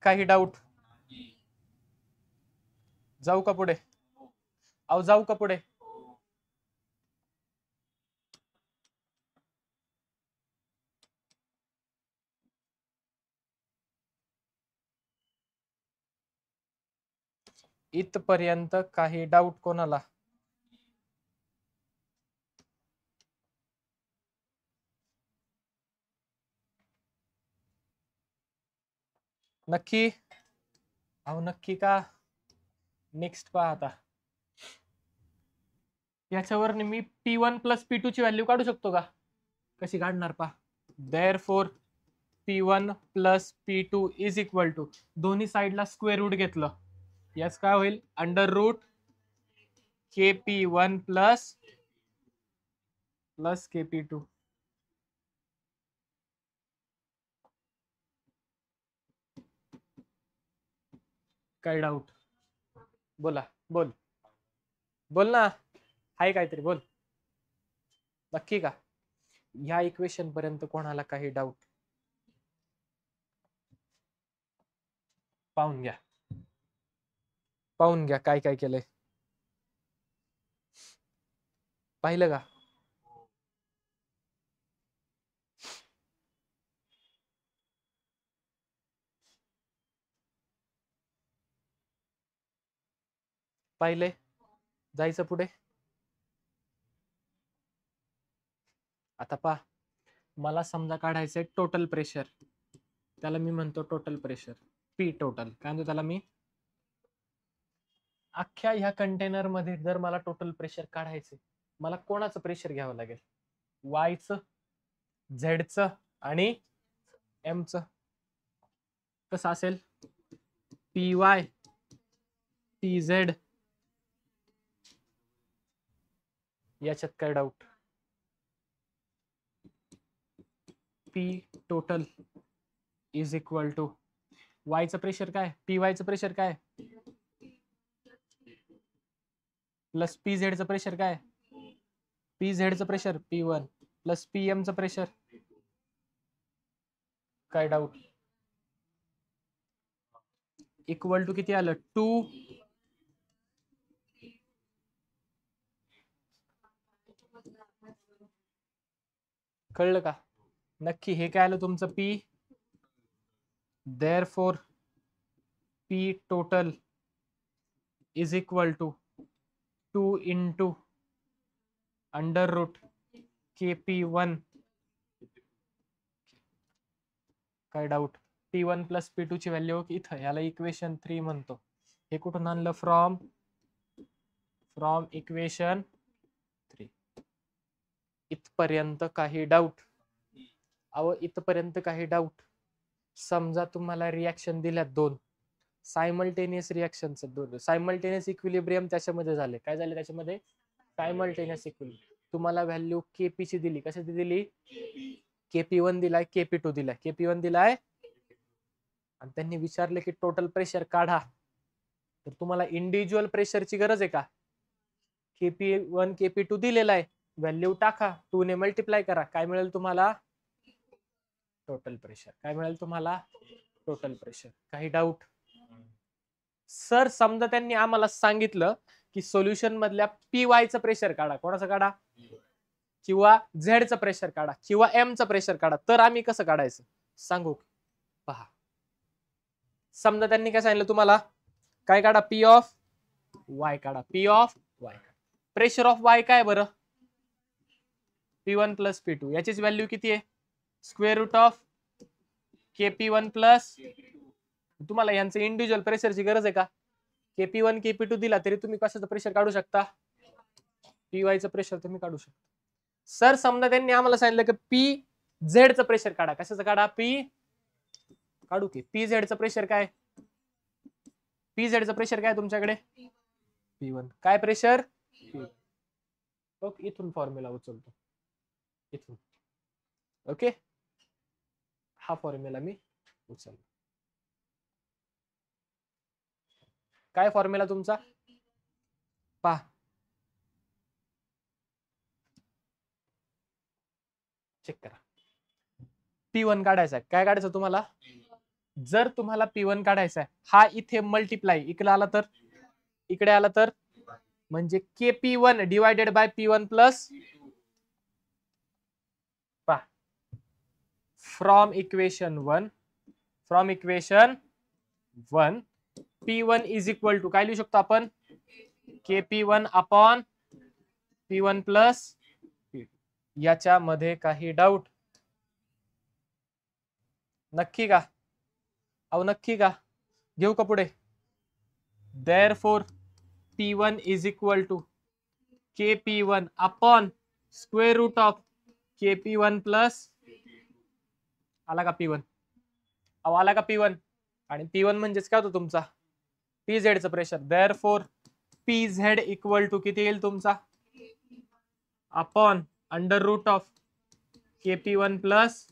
[SPEAKER 1] काही डाऊट, जाऊ का पुढे, अहो जाऊ का पुढे, इथपर्यंत काही डाऊट कोणाला, नक्की, अहो नक्की का, नेक्स्ट पहा आता, याच्यावर मी p1 प्लस p2 ची व्हॅल्यू काढू शकतो का, कशी काढणार पहा, therefore p1 plus p2 is equal to, दोन्ही साइडला स्क्वेअर रूट घेतलं, याच काय होईल, under root kp1 plus plus kp2. काय डाऊट, बोला, बोल बोल ना, हाय काहीतरी बोल, नक्की का, ह्या इक्वेशन पर्यंत कोणाला काही डाऊट, पाहून घ्या, पाहून घ्या काय काय केलंय, पाहिलं का, पाहिले, जायचं पुढे. आता पहा, मला समजा काढायचंय टोटल प्रेशर, त्याला मी म्हणतो टोटल प्रेशर, पी टोटल, काय म्हणतो त्याला मी, अख्ख्या ह्या कंटेनर मध्ये जर मला टोटल प्रेशर काढायचे, मला कोणाचं प्रेशर घ्यावं लागेल, वायचं, झेडचं आणि एमचं, कसं असेल, पी वाय पी झेड, याच्यात काय doubt, P total is equal to वायचं प्रेशर काय, पी वायचं प्रेशर काय प्लस पी झेडचं प्रेशर काय, पी झेडचं प्रेशर p1 प्लस pm चं प्रेशर, काय डाऊट, इक्वल टू किती आलं, 2, कळलं का, नक्की हे काय आलं तुमचं p, therefore p total is equal to 2 into under root kp1, काय डाऊट, p1 प्लस p2 ची व्हॅल्यू इथं, याला इक्वेशन 3 म्हणतो, हे कुठून आणलं, फ्रॉम इक्वेशन 3. इथपर्यंत काही डाऊट, अहो इथपर्यंत काही डाऊट, समजा तुम्हाला रिॲक्शन दिल्यात दोन, सायमल्टेनियस रिॲक्शनचं, दोन सायमल्टेनियस इक्विलिब्रियम त्याच्यामध्ये झाले, काय झाले त्याच्यामध्ये, सायमल्टेनियस इक्विलिब्रियम, तुम्हाला व्हॅल्यू केपी ची दिली, कशाची दिली, kp1 दिलाय, kp2 दिलाय, kp1 दिलाय, आणि त्यांनी विचारले की टोटल प्रेशर काढा, तर तुम्हाला इंडिव्हिज्युअल प्रेशरची गरज आहे का, kp1 kp2 दिलेला आहे, व्हॅल्यू टाका, 2 ने मल्टिप्लाय करा, काय मिळेल तुम्हाला, टोटल प्रेशर, काय मिळेल तुम्हाला, टोटल प्रेशर. काही डाऊट, सर समजा त्यांनी आम्हाला सांगितलं की सोल्युशन मधल्या पी वायचं प्रेशर काढा, कोणाचं काढा, किंवा झेडचं प्रेशर काढा, किंवा एमचं प्रेशर काढा, तर आम्ही कसं काढायचं सांगू, पहा, समजा त्यांनी काय सांगितलं तुम्हाला, काय काढा, पी ऑफ वाय काढा, P of Y, pressure of Y काय बरं, P1 प्लस P2 याचीच व्हॅल्यू किती आहे square route of KP1 plus तुम्हाला यांचं इंडिव्हिज्युअल प्रेशरची गरज आहे का KP1 KP2 दिला तरी तुम्ही कशाचं प्रेशर काढू शकता PYचं प्रेशर तुम्ही काढू शकता सर समजा त्यांनी आम्हाला सांगितलं की PZ चं प्रेशर काढा कशाचं काढा काढू की PZ चं प्रेशर काय PZ चं प्रेशर काय तुमच्याकडे P1 काय प्रेशर ओके इथून फॉर्म्युला उचलतो इथून ओके हा फॉर्म्युला मी उचलतो काय फॉर्म्युला तुमचा पहा चेक करा P1 काढायचा काय काढायचं तुम्हाला जर तुम्हाला P1 काढायचा आहे हा इथे मल्टिप्लाय इकडे आला तर म्हणजे KP1 divided by P1 plus पहा from equation 1 P1 is equal to काय लिहू शकतो आपण KP1 अपॉन P1 प्लस याच्यामध्ये काही डाऊट नक्की का अहो नक्की का घेऊ का पुढे therefore P1 is equal to KP1 upon square root of KP1 plus आला का P1 अहो आला का P1 आणि P1 म्हणजेच काय होतो तुमचा PZ चं pressure therefore PZ equal to किती येईल तुमचा upon under root of KP1 plus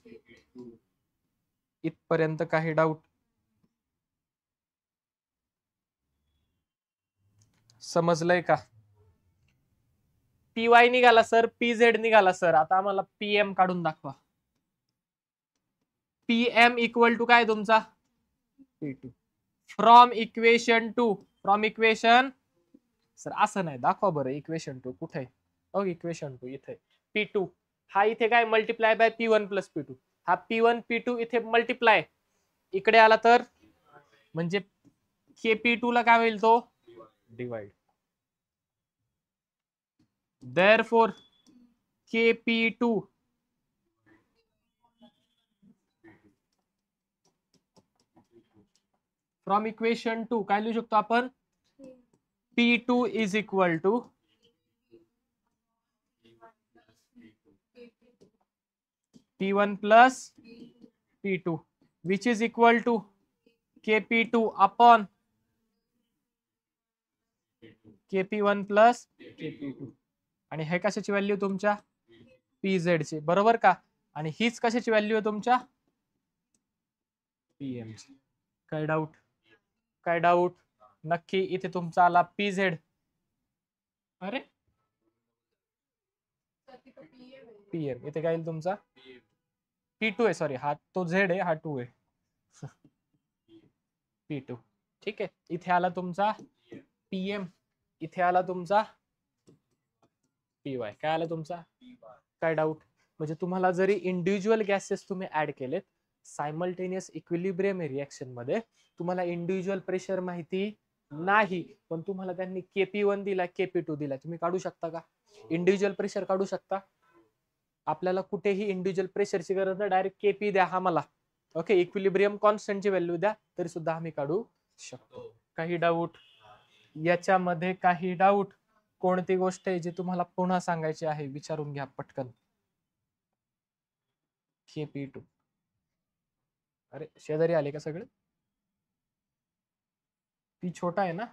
[SPEAKER 1] इथपर्यंत काही डाऊट समजलंय का PY निघाला सर PZ निघाला सर आता आम्हाला PM काढून दाखवा PM इक्वल टू काय तुमचा P2 फ्रॉम इक्वेशन सर असं नाही दाखवा बरं इक्वेशन 2 कुठे आहे इक्वेशन 2 इथे P2 हा इथे काय multiply by P1 plus P2 हा P1 P2 इथे मल्टिप्लाय इकडे आला तर म्हणजे KP2 ला काय होईल तो divide therefore KP2 from equation 2 काय लिहू शकतो आपण P2 is equal to P1 plus P2 which is equal to KP2 upon KP1 plus KP2 आणि हे कशाची व्हॅल्यू तुमच्या PZ ची बरोबर का आणि हीच कशाची व्हॅल्यू आहे तुमच्या PM ची काय डाऊट नक्की इथे तुमचा आला PZ अरे PM इथे काय येईल तुमचा P2 आहे सॉरी हा तो Z आहे हा 2 आहे P2 ठीक आहे इथे आला तुमचा PM इथे आला तुमचा PY काय आला तुमचा काय डाऊट म्हणजे तुम्हाला जरी इंडिव्हिज्युअल गॅसेस तुम्ही ऍड केलेत सायमल्टेनियस इक्विलिब्रियम रिएक्शन मध्ये तुम्हाला इंडिव्हिज्युअल प्रेशर माहिती नाही पण तुम्हाला त्यांनी KP1 दिला KP2 दिला तुम्ही काढू शकता का इंडिव्हिज्युअल प्रेशर काढू शकता आपल्याला कुठेही इंडिव्हिज्युअल प्रेशरची गरज नाही डायरेक्ट KP द्या आम्हाला ओके इक्विलिब्रियम कॉन्स्टंटची व्हॅल्यू द्या तरी सुद्धा आम्ही काढू शकतो काही डाऊट याच्यामध्ये काही डाऊट कोणती गोष्ट आहे जी तुम्हाला पुन्हा सांगायची आहे विचारून घ्या पटकन KP2 अरे शेजारी आले का सगळे P छोटा आहे ना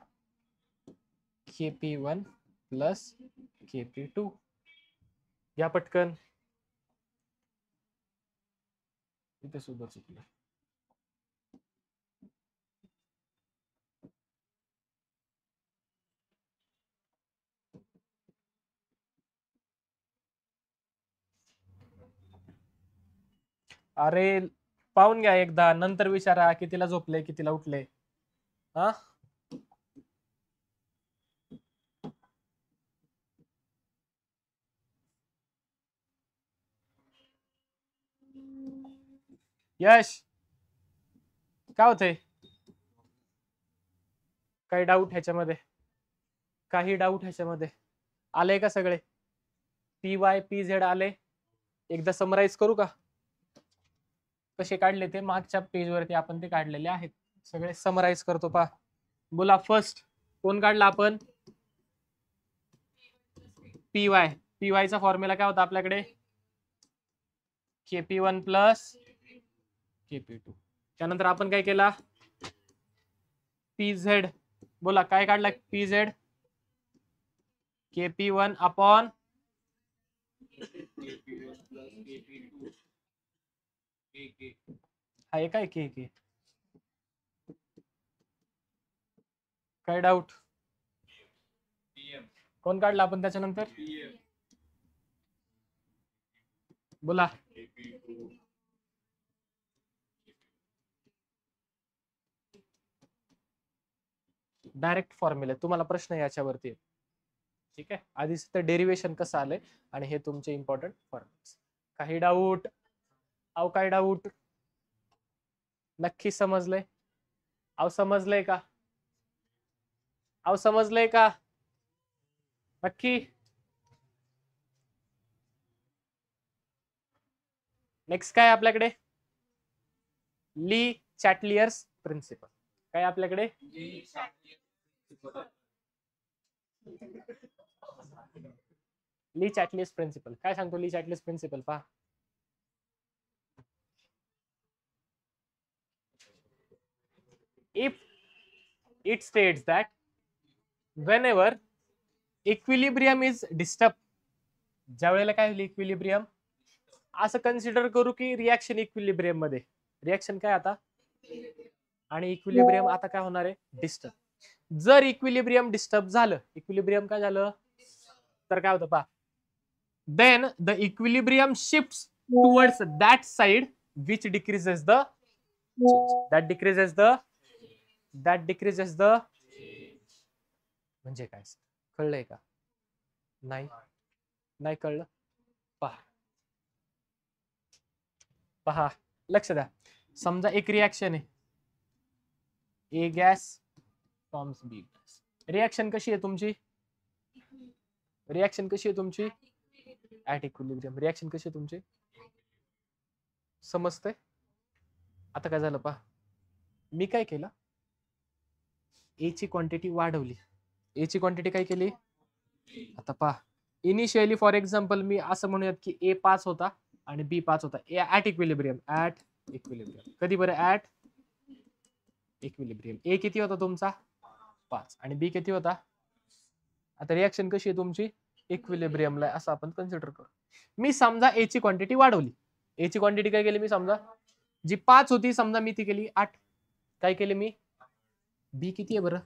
[SPEAKER 1] KP1 प्लस KP2 या पटकन इथे सुद्धा चुकलं अरे पाहून घ्या एकदा नंतर विचारा कितीला झोपले कितीला उठले हा यश काय होतंय काही डाऊट ह्याच्यामध्ये काही डाऊट ह्याच्यामध्ये आले का सगळे PY PZ आले एकदा समराईज करू का कसे काढले ते मागच्या पेजवरती आपण ते काढलेले आहेत सगळे समराईज करतो पा बोला फर्स्ट कोण काढला आपण पीवाय पीवायचा फॉर्म्युला काय होता आपल्याकडे KP1 प्लस KP2 त्यानंतर आपण काय केला PZ बोला काय काढला PZ KP1 अपॉन आहे काय के काय डाऊट कोण काढला आपण त्याच्यानंतर बोला डायरेक्ट फॉर्म्युला तुम्हाला प्रश्न याच्यावरती ठीक आहे आधीच तर डेरिवेशन कसं आलंय आणि हे तुमचे इम्पॉर्टंट फॉर्म्युले काही डाऊट अहो काय डाऊट नक्की समजलंय अहो समजलंय का अहो समजलंय का नक्की नेक्स्ट काय आपल्याकडे ली चॅटलियर्स प्रिन्सिपल काय आपल्याकडे ली चॅटलियर्स प्रिन्सिपल काय सांगतो ली चॅटलियर्स प्रिन्सिपल पहा if it states that whenever equilibrium is disturbed ज्या वेळेला काय होईल इक्विलिब्रियम असं कन्सिडर करू की रिएक्शन इक्विलिब्रियम मध्ये रिएक्शन काय आता आणि इक्विलिब्रियम आता काय होणार आहे डिस्टर्ब जर इक्विलिब्रियम डिस्टर्ब झालं इक्विलिब्रियम काय झालं तर काय होतं पहा then the equilibrium shifts towards that side which decreases the that decreases the म्हणजे काय कळलंय का नाही नाही कळलं पहा पहा लक्ष द्या समजा एक रिएक्शन आहे ए गॅस फॉर्म्स बी गॅस रिएक्शन कशी आहे तुमची ऍट इक्विलिब्रियम रिएक्शन कशी आहे तुमची समजतंय आता काय झालं पहा मी काय केलं ए ची क्वांटिटी वाढवली ए ची क्वांटिटी काय केली आता पहा इनिशियली फॉर एक्झाम्पल मी असं म्हणूयात की ए 5 होता आणि बी 5 होता ऍट इक्विलिब्रियम कधी बरं ऍट इक्विलिब्रियम ए किती होता तुमचा 5 आणि बी किती होता आता रिएक्शन कशी आहे तुमची इक्विलिब्रियमला असं आपण कन्सिडर करू मी समजा ए ची क्वांटिटी वाढवली ए ची क्वांटिटी काय केली मी समजा जी 5 होती समजा मी ती केली 8 काय केले मी बी किती आहे बरं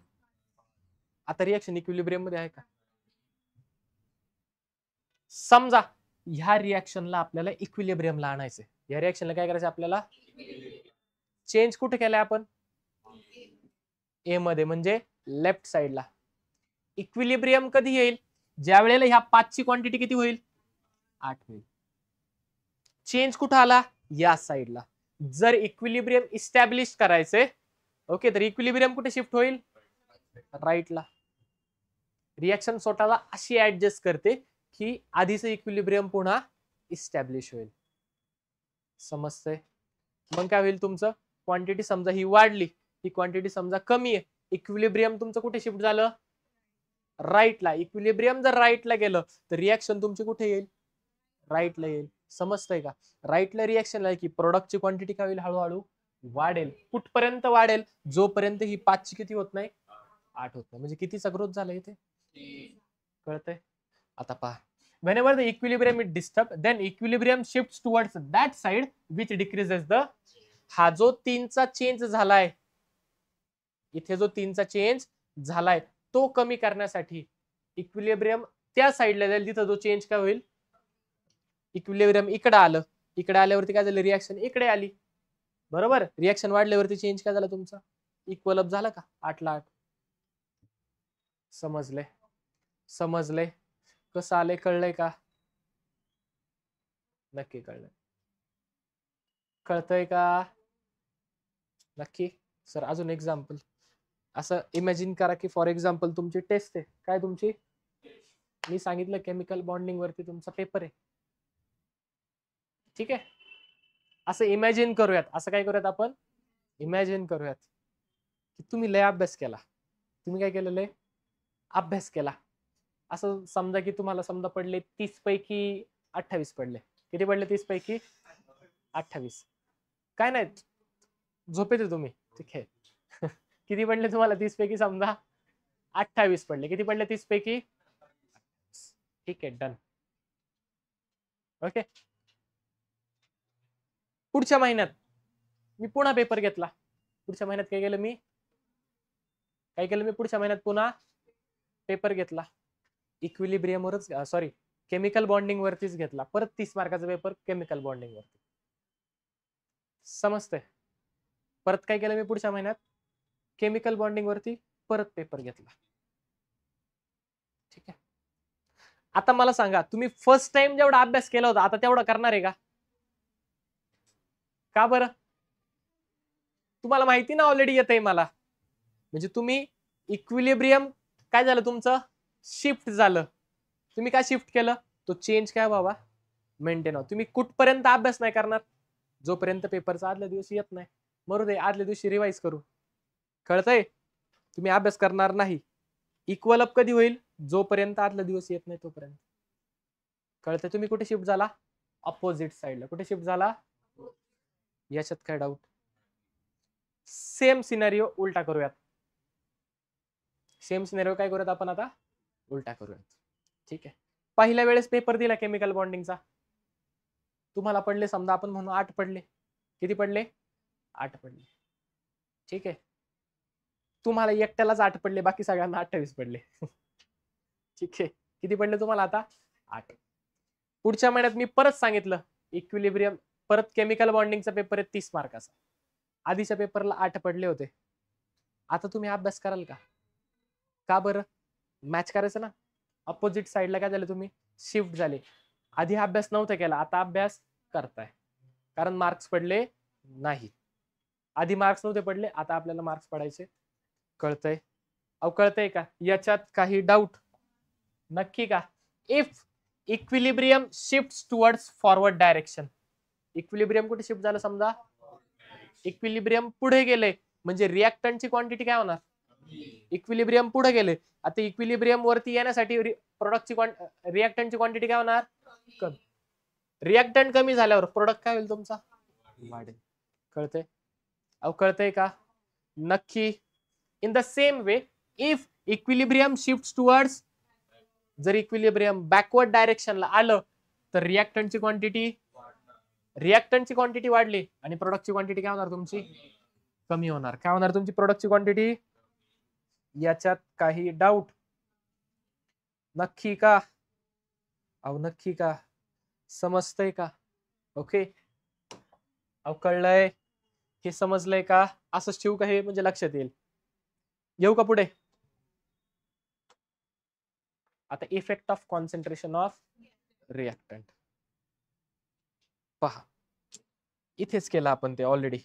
[SPEAKER 1] आता रिएक्शन इक्विलिब्रियम मध्ये आहे का समजा ह्या रिएक्शनला आपल्याला इक्विलिब्रियमला आणायचंय या रिएक्शनला काय करायचं आपल्याला चेंज कुठे केलाय आपण ए मध्ये म्हणजे लेफ्ट साइडला इक्विलिब्रियम कधी येईल ज्या वेळेला ह्या 5 ची क्वांटिटी किती होईल 8 होईल चेंज कुठे आला या साइडला जर इक्विलिब्रियम इस्टॅब्लिश करायचे ओके तर इक्विलिब्रियम कुठे शिफ्ट होईल राईटला रिएक्शन स्वतःला अशी ऍडजस्ट करते की आधीचं इक्विलिब्रियम पुन्हा इस्टॅब्लिश होईल समजतंय मग काय होईल तुमचं क्वांटिटी समजा ही वाढली ही क्वांटिटी समजा कमी आहे इक्विलिब्रियम तुमचं कुठे शिफ्ट झालं राईटला इक्विलिब्रियम जर राईटला गेलं तर रिएक्शन तुमची कुठे येईल राईटला येईल समजतंय का राईटला रिएक्शन आहे की प्रोडक्टची क्वांटिटी काय होईल हळूहळू वाढेल कुठपर्यंत वाढेल जोपर्यंत ही 5 ची किती होत नाही 8 होत नाही म्हणजे कितीचा ग्रोथ झाला इथे कळतंय आता पहा whenever the equilibrium is disturbed then equilibrium shifts towards that side which decreases the हा जो 3 चा चेंज झालाय इथे जो 3 चा चेंज झालाय तो कमी करण्यासाठी इक्विलिब्रियम त्या साइडला जाईल जिथे जो चेंज काय होईल इक्विलिब्रियम इकडे आलं इकडे आल्यावरती काय झालं रिएक्शन इकडे आली बरोबर रिएक्शन वाढल्यावरती चेंज काय झाला तुमचा इक्वल अप झाला का 8 ला 8 समजलंय कसं आलंय कळलंय का नक्की कळतंय का नक्की सर अजून एक्झाम्पल असं इमॅजिन करा की फॉर एक्झाम्पल तुमची टेस्ट आहे काय तुमची मी सांगितलं केमिकल बॉन्डिंग वरती तुमचा पेपर आहे ठीक आहे, असं इमॅजिन करूयात, असं काय करूयात आपण, इमॅजिन करूयात की तुम्ही लय अभ्यास केला. तुम्ही काय केलं, लय अभ्यास केला. असं समजा की तुम्हाला समजा पडले 30 पैकी 28 पडले. किती पडले 30 पैकी 28? काय नाही, झोपेते तुम्ही, ठीक आहे. किती पडले तुम्हाला 30 पैकी, समजा 28 पडले. किती पडले 30 पैकी? ठीक आहे, डन. ओके. पुढच्या महिन्यात मी पुन्हा पेपर घेतला. पुढच्या महिन्यात काय केलं मी पुढच्या महिन्यात पुन्हा पेपर घेतला. इक्विलिब्रियमवरच, सॉरी, केमिकल बॉन्डिंग वरतीच घेतला. परत 30 मार्काचा पेपर केमिकल बॉन्डिंग वरती. समजतंय? परत काय केलं मी पुढच्या महिन्यात, केमिकल बॉन्डिंग वरती परत पेपर घेतला. ठीक आहे. आता मला सांगा, तुम्ही फर्स्ट टाइम जेवढा अभ्यास केला होता आता तेवढा करणार आहे का? का बरं? तुम्हाला माहिती ना ऑलरेडी येतंय मला. म्हणजे तुम्ही इक्विलिब्रियम काय झालं तुमचं, शिफ्ट झालं. तुम्ही काय शिफ्ट केलं, तो चेंज काय व्हावा, मेंटेन व्हावा. तुम्ही कुठपर्यंत अभ्यास नाही करणार, जोपर्यंत पेपरचा आदल्या दिवशी येत नाही. मरू दे, आदल्या दिवशी रिवाइज करू. कळतंय? तुम्ही अभ्यास करणार नाही. इक्वल अप कधी होईल, जोपर्यंत आदल्या दिवस येत नाही तोपर्यंत. कळतंय? तुम्ही कुठे शिफ्ट झाला, अपोजिट साइडला. कुठे शिफ्ट झाला, याच्यात काय डाऊट? सेम सिनेरिओ उलटा करूयात. सेम सिनेरिओ काय करूयात आपण आता, उलटा करूयात. ठीक आहे. पहिल्या वेळेस पेपर दिला केमिकल बॉन्डिंगचा, तुम्हाला पडले समजा आपण म्हणू 8 पडले. किती पडले? 8 पडले. ठीक आहे. तुम्हाला एकट्यालाच 8 पडले, बाकी सगळ्यांना 28 पडले. ठीक आहे. किती पडले तुम्हाला आता? 8. पुढच्या महिन्यात मी परत सांगितलं इक्विलिब्रियम, परत केमिकल बॉन्डिंगचा पेपर आहे 30 मार्काचा. आधीच्या पेपरला 8 पडले होते. आता तुम्ही अभ्यास कराल का? का बरं? मॅच करायचं ना. अपोजिट साइडला काय झालं, तुम्ही शिफ्ट झाले. आधी अभ्यास नव्हता केला, आता अभ्यास करताय, कारण मार्क्स पडले नाही. आधी मार्क्स नव्हते पडले, आता आपल्याला मार्क्स पडायचे. कळतंय? अहो कळतंय का? याच्यात काही डाऊट नक्की का? If equilibrium shift towards forward direction, equilibrium कुठे शिफ्ट झालं, समजा इक्विलिब्रियम पुढे गेले, म्हणजे रिएक्टंटची क्वांटिटी काय होणार, इक्विलिब्रियम पुढे गेले. आता इक्विलिब्रियम वरती येण्यासाठी प्रोडक्टची रिएक्टंटची क्वांटिटी काय होणार, कमी. रिएक्टंट कमी झाल्यावर प्रोडक्ट काय होईल तुमचा, वाढेल. कळतंय? अहो कळतंय का? नक्की. In the same way, if equilibrium shift towards, जर इक्विलिब्रियम बॅकवर्ड डायरेक्शनला आलं तर रिएक्टंटची क्वांटिटी वाढली आणि प्रोडक्टची क्वांटिटी काय होणार तुमची, कमी होणार. काय होणार तुमची प्रोडक्टची क्वांटिटी? याच्यात काही डाऊट नक्की का? अहो नक्की का? समजतंय का? ओके. अहो कळलंय, हे समजलंय का? असंच ठेवू का हे, म्हणजे लक्षात येईल. येऊ का पुढे? आता effect of concentration of reactant पहा, इथेच केलं आपण ते ऑलरेडी.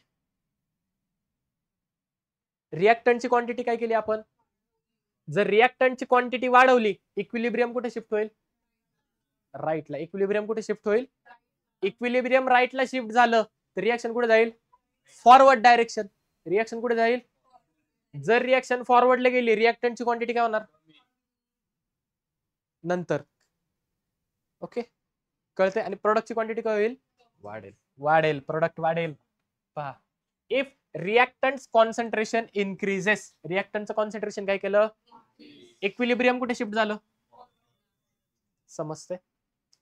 [SPEAKER 1] रिएक्टंटची क्वांटिटी काय केली आपण, जर रिएक्टंटची क्वांटिटी वाढवली, इक्विलिब्रियम कुठे शिफ्ट होईल, राईटला. इक्विलिब्रियम कुठे शिफ्ट होईल, इक्विलिब्रियम राईटला शिफ्ट झालं तर रिएक्शन कुठे जाईल, फॉरवर्ड डायरेक्शन. रिएक्शन कुठे जाईल, जर रिएक्शन फॉरवर्डला गेली, रिएक्टंटची क्वांटिटी काय होणार नंतर. ओके, कळते? आणि प्रोडक्टची क्वांटिटी काय होईल, वाढेल. प्रोडक्ट वाढेल. पहा, इफ रिएक्टंट्स कॉन्सन्ट्रेशन इन्क्रीजेस, रिएक्टंटचं कॉन्सन्ट्रेशन काय केलं, इक्विलिब्रियम कुठे शिफ्ट झालं.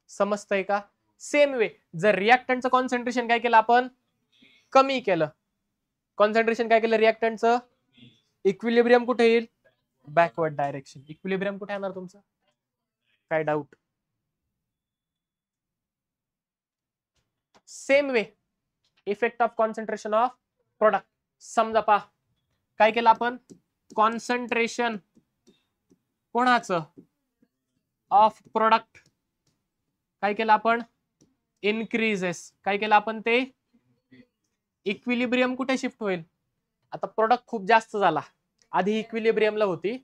[SPEAKER 1] समजतंय का? सेम वे, जर रिएक्टंटचं कॉन्सन्ट्रेशन काय केलं आपण, कमी केलं, कॉन्सन्ट्रेशन काय केलं रिएक्टंटचं, इक्विलिब्रियम कुठे येईल, बॅकवर्ड डायरेक्शन. इक्विलिब्रियम कुठे येणार तुमचं, काय doubt? Same way, effect of concentration of product. समजा पहा, काय केलं आपण, कॉन्सन्ट्रेशन कोणाचं, ऑफ प्रोडक्ट काय केलं आपण, इन्क्रीजेस. काय केलं आपण ते, इक्विलिब्रियम कुठे शिफ्ट होईल. आता प्रोडक्ट खूप जास्त झाला, आधी इक्विलिब्रियमला होती,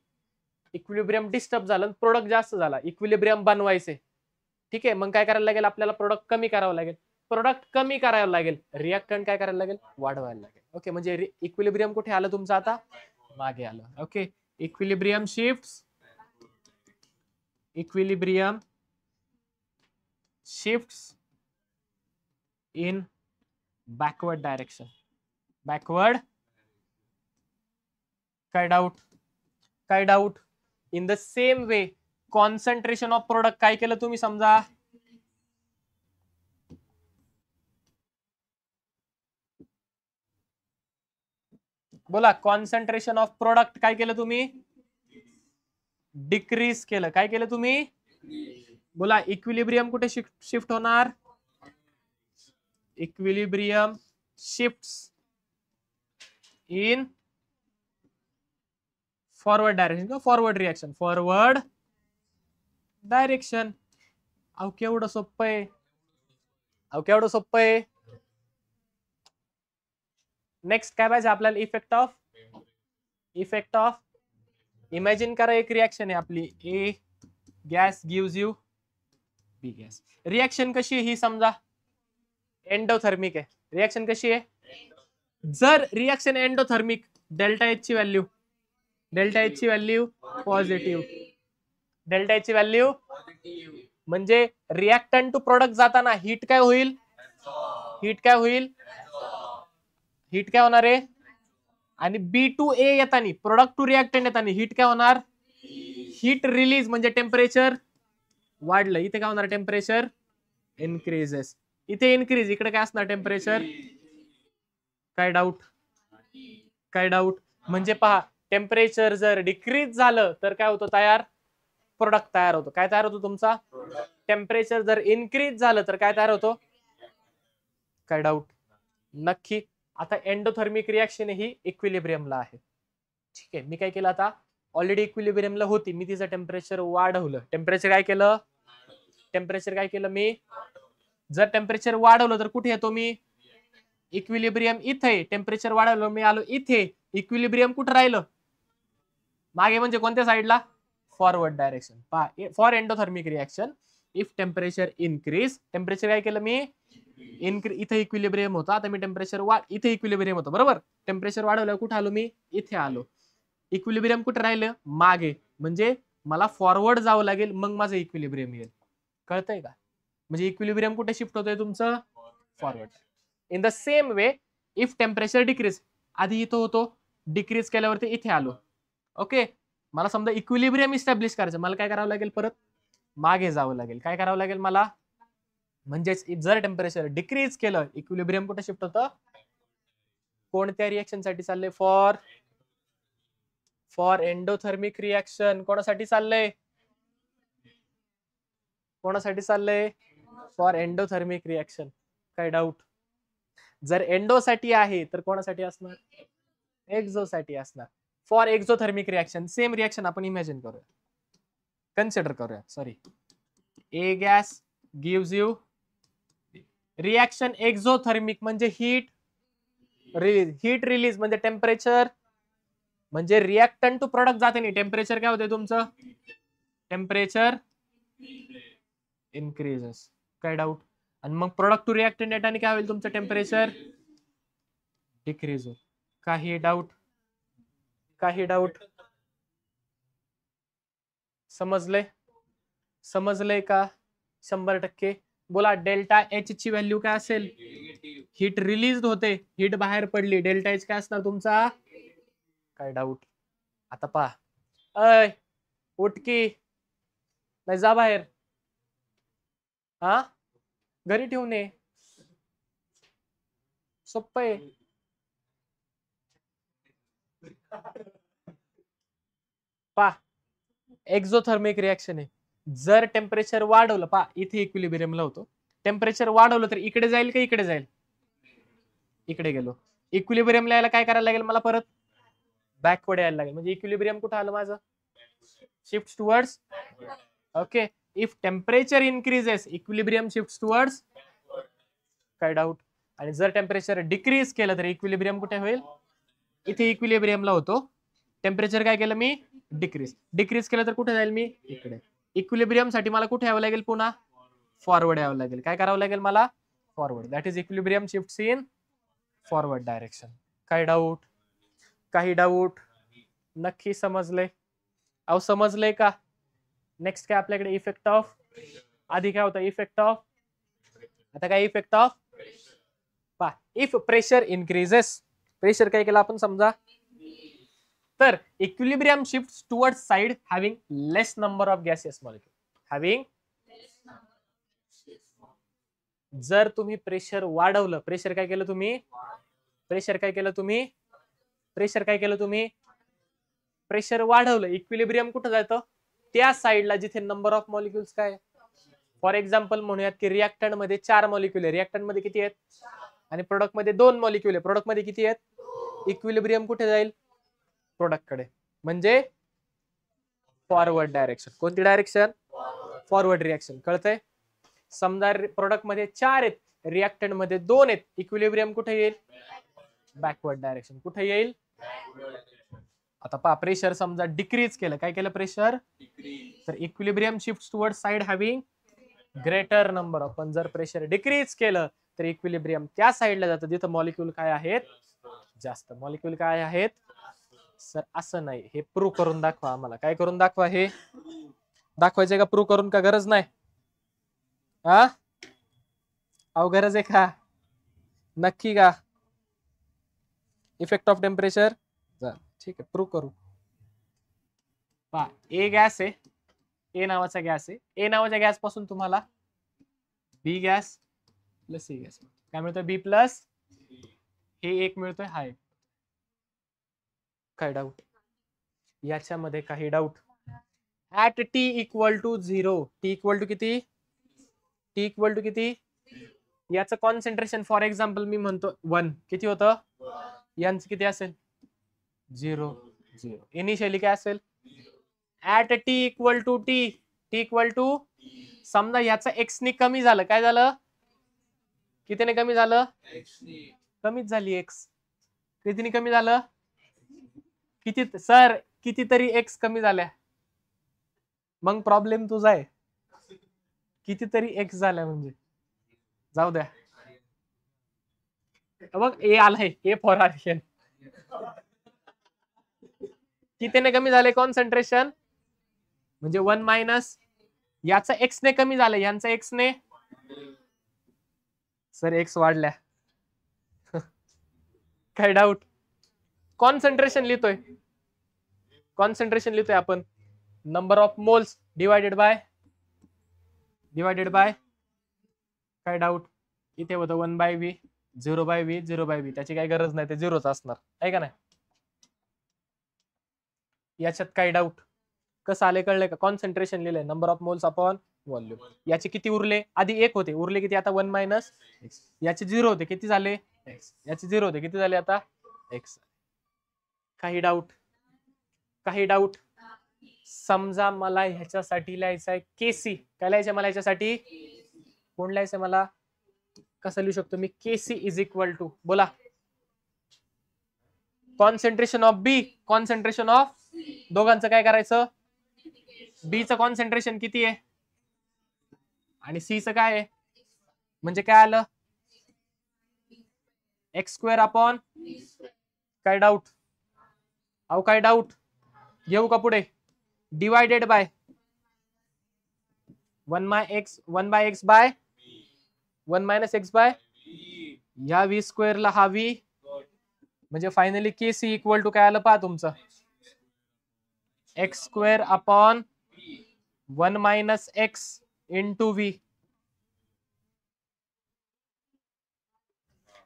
[SPEAKER 1] इक्विलिब्रियम डिस्टर्ब झालं, प्रोडक्ट जास्त झाला, इक्विलिब्रियम बनवायचे. ठीक आहे, मग काय करायला लागेल आपल्याला, प्रोडक्ट कमी करावं लागेल. प्रोडक्ट कमी करायला लागेल, रिएक्टंट काय करायला लागेल, वाढवायला लागेल. ओके, म्हणजे इक्विलिब्रियम कुठे आलं तुमचं आता, मागे आलं. Okay, equilibrium shifts in backward direction. Backward. काय doubt. In the same way concentration of product काय केलं तुम्ही, समजा बोला, कॉन्सन्ट्रेशन ऑफ प्रोडक्ट काय केलं तुम्ही, डिक्रीज केलं. काय केलं तुम्ही, बोला. इक्विलिब्रियम कुठे शिफ्ट होणार, equilibrium shifts in forward direction किंवा फॉरवर्ड रिएक्शन, फॉरवर्ड डायरेक्शन. अहो केवढं सोपं आहे, नेक्स्ट काय पाहिजे आपल्याला, इफेक्ट ऑफ इमॅजिन करा, एक रिएक्शन आहे आपली, A gas gives you B gas. Reaction कशी आहे ही समजा, एंडोथर्मिक आहे. रिएक्शन कशी आहे, जर रिएक्शन एंडोथर्मिक, डेल्टा एच ची व्हॅल्यू पॉझिटिव्ह, म्हणजे रिएक्टंट टू प्रोडक्ट जाताना हीट काय होणार आहे, आणि बी टू ए येताना, प्रोडक्ट टू रिएक्टंट येताना हीट काय होणार, हीट रिलीज, म्हणजे टेम्परेचर वाढलं. इथे काय होणार, टेम्परेचर इन्क्रीजेस. इथे इन्क्रीज, इकडे काय असणार, टेम्परेचर. काय डाऊट. म्हणजे पहा, टेम्परेचर जर डिक्रीज झालं तर काय होतं, प्रोडक्ट तयार होतो. काय तयार होतो तुमचा, टेम्परेचर जर इन्क्रीज झालं तर काय तयार होतो, काय डाऊट. नक्की. आता एंडोथर्मिक रिएक्शन ही इक्विलिब्रियमला आहे. ठीक आहे, मी काय केलं, आता ऑलरेडी इक्विलिब्रियमला होती, मी तिचं टेम्परेचर वाढवलं. टेम्परेचर काय केलं मी, जर टेम्परेचर वाढवलं तर कुठे येतो मी, इक्विलिब्रियम इथे. टेम्परेचर वाढवलं, मी आलो इथे. इक्विलिब्रियम कुठं राहिलं, मागे, म्हणजे कोणत्या साईडला, forward direction. For endothermic reaction if temperature increase, temperature काय केलं मी, इथे इक्विलिब्रियम होता, आता मी टेम्परेचर इथे इक्विलिब्रियम होतं, बरोबर. टेम्परेचर वाढवलं, कुठे आलो मी, इथे आलो. इक्विलिब्रियम कुठे राहिलं, मागे, म्हणजे मला फॉरवर्ड जावं लागेल, मग माझं इक्विलिब्रियम येईल. कळतंय का, म्हणजे इक्विलिब्रियम कुठे शिफ्ट होतोय तुमचं, forward. In the same way if temperature decrease, आधी इथं होतो, डिक्रीज केल्यावरती इथे आलो. ओके, मला समजा इक्विलिब्रियम इस्टॅब्लिश करायचं, मला काय करावं लागेल, परत मागे जावं लागेल. काय करावं लागेल मला, म्हणजेच जर टेम्परेचर डिक्रीज केलं, इक्विलिब्रियम कुठे शिफ्ट होतं, कोणत्या रिएक्शन साठी चाललंय, फॉर एंडोथर्मिक रिएक्शन. कोणासाठी चाललंय, फॉर एंडोथर्मिक रिएक्शन. काय डाऊट. जर एंडोसाठी आहे तर कोणासाठी असणार, एक्झोसाठी असणार. For exothermic reaction, same reaction आपण इमॅजिन करूया, कन्सिडर करूया, sorry. A gas gives you, reaction exothermic म्हणजे हीट रिलीज म्हणजे टेम्परेचर, म्हणजे रिएक्टंट टू प्रोडक्ट जाते नाही, टेम्परेचर काय होते तुमचं, टेम्परेचर इन्क्रीजेस. काय डाऊट. आणि मग प्रोडक्ट टू रिएक्टंट येताना काय होईल तुमचं, टेम्परेचर डिक्रीज होईल. काही डाऊट, समजलंय का, 100%. बोला, डेल्टा एच ची व्हॅल्यू काय असेल, हीट रिलीज होते, हीट बाहेर पडली, डेल्टा एच काय असणार तुमचा, काय डाऊट. आता पहा, उठकी नाही, जा बाहेर, घरी ठेवून ये, सोप्प आहे. पहा, एक्झोथर्मिक रिएक्शन आहे, जर टेम्परेचर वाढवलं, पहा इथे इक्विलिब्रियमला होतो, टेम्परेचर वाढवलं तर इकडे जाईल का इकडे जाईल, इकडे गेलो. इक्विलिब्रियमला यायला काय करायला लागेल मला, परत बॅकवर्ड यायला लागेल. म्हणजे इक्विलिब्रियम कुठं आलं माझं, shift towards. Okay, if temperature increases, equilibrium shift towards. काय डाऊट. आणि जर टेम्परेचर डिक्रीज केलं तर इक्विलिब्रियम कुठे होईल, इथे इक्विलिब्रियमला होतो, टेम्परेचर काय केलं मी, डिक्रीज केलं तर कुठे जाईल मी, इकडे. इक्विलिब्रियम साठी मला कुठे यावं लागेल, पुन्हा फॉरवर्ड यावं लागेल. काय करावं लागेल मला, forward. That is equilibrium shifts in forward direction. काही डाऊट? काही डाऊट? नक्की समजले? अहो समजले का? नेक्स्ट काय आपल्याकडे इफेक्ट ऑफ. आधी काय होता इफेक्ट ऑफ, आता काय इफेक्ट ऑफ. पा इफ प्रेशर इन्क्रीजेस, प्रेशर काय केलं आपण समजा, तर equilibrium shifts towards side having less number of gases molecule. Having, जर तुम्ही प्रेशर वाढवलं, प्रेशर काय केलं तुम्ही, प्रेशर काय केलं तुम्ही, प्रेशर काय केलं तुम्ही, प्रेशर वाढवलं, इक्विलिब्रियम कुठं जातं, त्या साइडला जिथे नंबर ऑफ मॉलिक्युल्स काय. फॉर एक्झाम्पल म्हणूयात की रिएक्टंट मध्ये 4 मॉलिक्युल आहे, रिएक्टंट मध्ये किती आहेत, आणि प्रोडक्ट मध्ये 2 मॉलिक्युल आहे, प्रोडक्ट मध्ये किती आहेत. इक्विलिब्रियम कुठे जाईल, प्रोडक्ट कडे, म्हणजे फॉरवर्ड डायरेक्शन. कोणती डायरेक्शन, फॉरवर्ड रिएक्शन. कळतंय. समजा प्रोडक्ट मध्ये 4 आहेत, रिएक्टंट मध्ये 2 आहेत, इक्विलिब्रियम कुठे येईल, बॅकवर्ड डायरेक्शन. कुठे येईल. आता पहा प्रेशर समजा डिक्रीज केलं, काय केलं प्रेशर, तर equilibrium shift toward side having greater number of. पण जर प्रेशर डिक्रीज केलं तर इक्विलिब्रियम त्या साइडला जातं जिथं मॉलिक्यूल काय आहेत, जास्त मॉलिक्यूल काय आहेत. सर असं नाही, हे प्रूव्ह करून दाखवा आम्हाला. काय करून दाखवा, हे दाखवायचंय का प्रूव्ह करून, का गरज नाही. हा अहो गरज आहे का, नक्की का. इफेक्ट ऑफ टेम्परेचर, ठीक आहे प्रूव्ह करू. पहा ए गॅस आहे, ए नावाचा गॅस आहे, ए नावाच्या गॅस पासून तुम्हाला बी गॅस प्लस सी गॅस काय मिळतं, बी प्लस, हे एक मिळतोय, हा एक. काय डाऊट याच्यामध्ये, काही doubt. At T equal to 0, T equal to किती, टी इक्वल टू किती, याचं कॉन्सन्ट्रेशन फॉर एक्झाम्पल मी म्हणतो 1, किती होतं, यांचं किती असेल 0 0. इनिशियली काय असेल, at T equal to T, T equal to, समजा याचं एक्स ने कमी झालं, काय झालं, कितीने कमी झालं, कमीच झाली एक्स. कितीने कमी झालं, किती सर, कितीतरी एक्स कमी झाल्या, मग प्रॉब्लेम तुझा आहे. कितीतरी एक्स झाल्या म्हणजे, जाऊ द्या. बघ ए आलाय, ए फॉर आर्यन. कितीने कमी झाले कॉन्सन्ट्रेशन, म्हणजे 1 मायनस याचा एक्स ने कमी झालं, यांचा एक्स ने, सर एक्स वाढल्या. काय डाऊट. कॉन्सन्ट्रेशन लिहितोय, कॉन्सन्ट्रेशन लिहितोय आपण, number of moles divided by काय डाऊट. इथे होतं 1/v, 0/v, 0/v, त्याची काही गरज नाही, ते 0च असणार आहे का नाही. याच्यात काही डाऊट. कसं आले कळलंय का, कॉन्सन्ट्रेशन लिहिलंय, number of moles upon volume. याचे किती उरले, आधी 1 होते, उरले किती आता 1 मायनस एक्स. याचे 0 होते, किती झाले एक्स. याचे 0 होते, किती झाले आता एक्स. काही डाऊट, काही डाऊट. समजा मला ह्याच्यासाठी लिहायचं आहे केसी, काय लिहायचं मला ह्याच्यासाठी, कोण लिहायचं मला, कसं लिहू शकतो मी, केसी इज इक्वल टू, बोला, concentration of B, concentration of दोघांचं काय करायचं, बी चं कॉन्सन्ट्रेशन किती आहे आणि सी चं काय आहे, म्हणजे काय आलं, एक्स स्क्वेअर अपॉन, काय डाऊट. अहो काय डाऊट, घेऊ का पुढे, divided by 1 by X by 1 minus X by, या व्ही स्क्वेअर ला हा व्ही, म्हणजे finally K C equal to काय आलं पहा तुमचं, X square upon 1 minus X into V.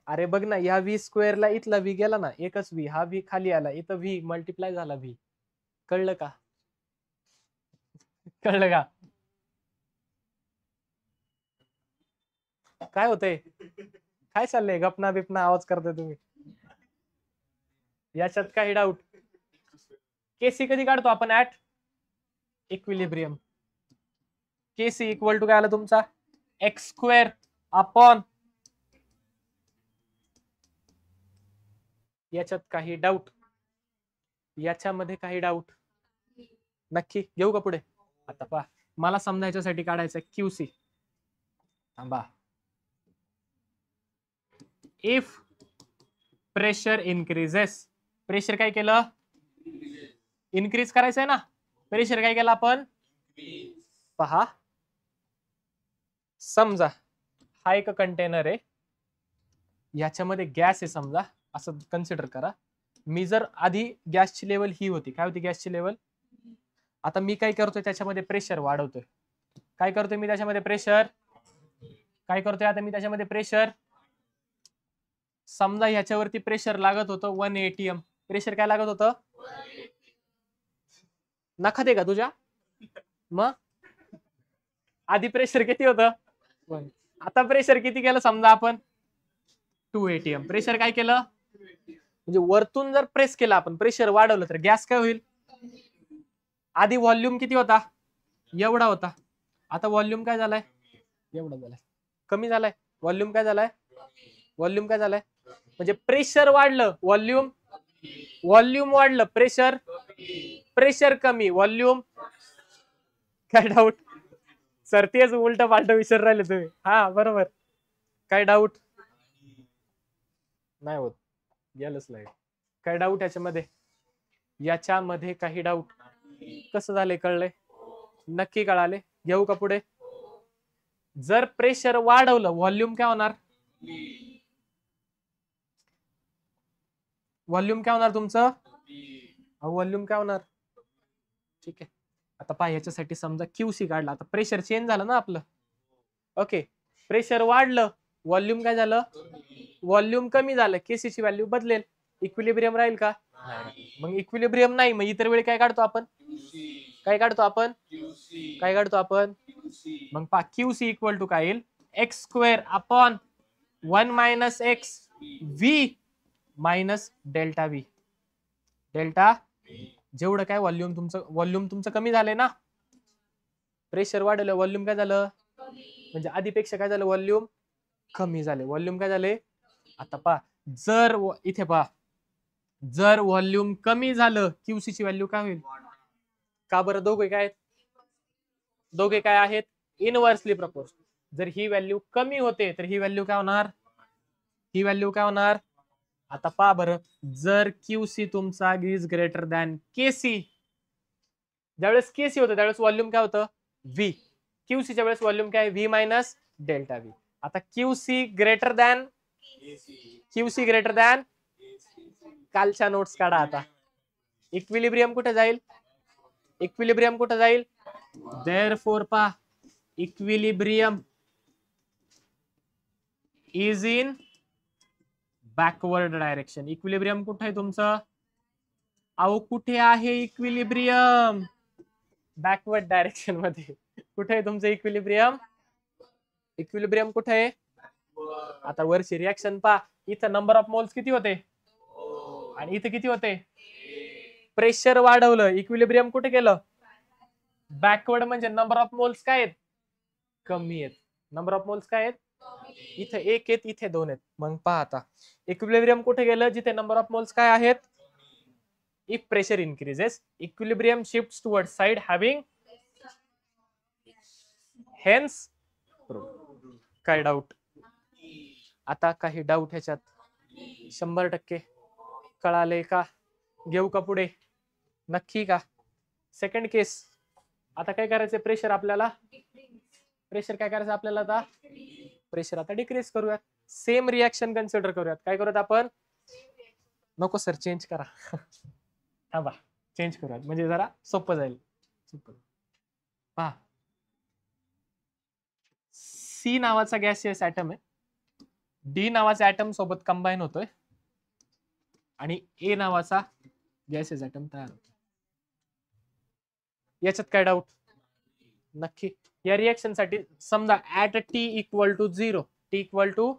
[SPEAKER 1] अरे बघ ना, या व्ही स्क्वेअर ला इथला व्ही गेला ना, एकच व्ही, हा व्ही खाली आला, इथं व्ही मल्टिप्लाय झाला व्ही. कळलं का, कळलं का, काय होतंय, काय चाललंय, गपना बिपना आवाज करताय तुम्ही. याच्यात काही डाऊट. केसी कधी काढतो आपण, at equilibrium. KC equal to काय आलं तुमचा, एक्स स्क्वेअर अपॉन, याच्यात काही डाऊट, याच्यामध्ये काही डाऊट, नक्की घेऊ का पुढे. आता पहा मला समजायच्यासाठी काढायचं क्यूसी, थांबा, इफ प्रेशर इन्क्रीजेस, प्रेशर काय केलं, इन्क्रीज करायचंय ना, प्रेशर काय केलं आपण, पहा समजा हा एक कंटेनर आहे, याच्यामध्ये गॅस आहे समजा, असं कन्सिडर करा. मी जर आधी गॅसची लेवल ही होती, काय होती गॅसची लेवल, आता मी काय करतोय त्याच्यामध्ये प्रेशर वाढवतोय, काय करतोय मी त्याच्यामध्ये प्रेशर, काय करतोय आता मी त्याच्यामध्ये प्रेशर, समजा ह्याच्यावरती प्रेशर लागत होतं 1 ATM, प्रेशर काय लागत होतं, नखा दे का तुझ्या, मग आधी प्रेशर किती होतं, आता प्रेशर किती केलं समजा आपण 2 ATM, प्रेशर काय केलं, म्हणजे वरतून जर प्रेस केला आपण, प्रेशर वाढवलं तर गॅस काय होईल, आधी व्हॉल्यूम किती होता, एवढा होता, आता व्हॉल्यूम काय झालाय, एवढा झालाय, कमी झालाय, व्हॉल्यूम काय झालाय, व्हॉल्यूम काय झालाय, म्हणजे प्रेशर वाढलं, व्हॉल्यूम, व्हॉल्यूम वाढलं, प्रेशर, प्रेशर कमी, व्हॉल्यूम, काय डाऊट सर, तेच उलट पालट विसर राहिले तुम्ही, हा बरोबर, काय डाऊट नाही होत, गेलंच लाईट, काय डाऊट याच्यामध्ये, याच्यामध्ये काही डाऊट, कसं झालंय कळलंय, नक्की कळाले, घेऊ का पुढे, जर प्रेशर वाढवलं व्हॉल्यूम काय होणार, व्हॉल्यूम काय होणार तुमचं, व्हॉल्यूम काय होणार, ठीक आहे. आता पहा याच्यासाठी समजा क्यूसी काढला, आता प्रेशर चेंज झालं ना आपलं, ओके, प्रेशर वाढलं, व्हॉल्यूम काय झालं, व्हॉल्यूम कमी झालं, केसी ची व्हॅल्यू बदलेल, इक्विलिब्रियम राहील का, मग इक्विलिब्रियम नाही, मग इतर वेळी काय काढतो आपण, काय काढतो आपण, काय काढतो आपण, मग पहा क्यूसी इक्वल टू काय येईल, X square upon 1 minus x V minus delta V, delta, जेवढं काय व्हॉल्यूम तुमचं कमी झालंय ना, प्रेशर वाढलं, व्हॉल्यूम काय झालं, म्हणजे आधीपेक्षा काय झालं, व्हॉल्यूम कमी झाले, व्हॉल्यूम काय झाले, आता पहा जर इथे पहा, जर व्हॉल्यूम कमी झालं क्यूसी ची व्हॅल्यू काय होईल, का बरं, दोघे काय आहेत, दोघे काय आहेत, इनव्हर्सली प्रपोर्शनल, जर ही व्हॅल्यू कमी होते तर ही व्हॅल्यू काय होणार, ही व्हॅल्यू काय होणार, आता पहा बरं, जर क्यूसी तुमचा इज ग्रेटर दॅन केसी, ज्यावेळेस केसी होतं त्यावेळेस व्हॉल्यूम काय होतं व्ही, क्यूसीच्या वेळेस व्हॉल्यूम काय व्ही मायनस डेल्टा व्ही, आता QC greater than, QC greater than, कालच्या नोट्स काढा आता, इक्विलिब्रियम कुठे जाईल, इक्विलिब्रियम कुठे जाईल, देअरफॉर पहा equilibrium is in backward direction, equilibrium कुठे आहे तुमचं, अहो कुठे आहे इक्विलिब्रियम, बॅकवर्ड डायरेक्शन मध्ये, कुठे आहे तुमचं इक्विलिब्रियम, इक्विलिब्रियम कुठे आहे, आता वरची रिएक्शन पहा, इथं नंबर ऑफ मोल्स किती होते, आणि इथे किती होते, प्रेशर वाढवलं, इक्विलिब्रियम कुठे केलं, बॅकवर्ड, म्हणजे नंबर ऑफ मोल्स काय आहेत, कमी आहेत, नंबर ऑफ मोल्स काय आहेत, इथे 1 आहेत, इथे 2 आहेत, मग पहा आता इक्विलिब्रियम कुठे गेलं, जिथे नंबर ऑफ मोल्स काय आहेत, if pressure increases equilibrium shifts towards side having hence, काय डाऊट, आता काही डाऊट ह्याच्यात, 100% कळाले का, घेऊ का पुढे, नक्की का, सेकंड केस, आता काय करायचं, प्रेशर आपल्याला, प्रेशर काय करायचं आपल्याला, आता प्रेशर आता डिक्रीज करूयात, सेम रिएक्शन कन्सिडर करूयात, काय करूयात आपण, नको सर चेंज करा, थांबा चेंज करूयात, म्हणजे जरा सोपं जाईल, पहा सी नावाचा गॅसियस ऍटम आहे, डी नावाचा ऍटम सोबत कंबाईन होतोय, आणि ए नावाचा गॅसियस ऍटम तयार होतो, याच्यात काय डाऊट, नक्की, या रिएक्शन साठी समजा at T equal to 0, T equal to,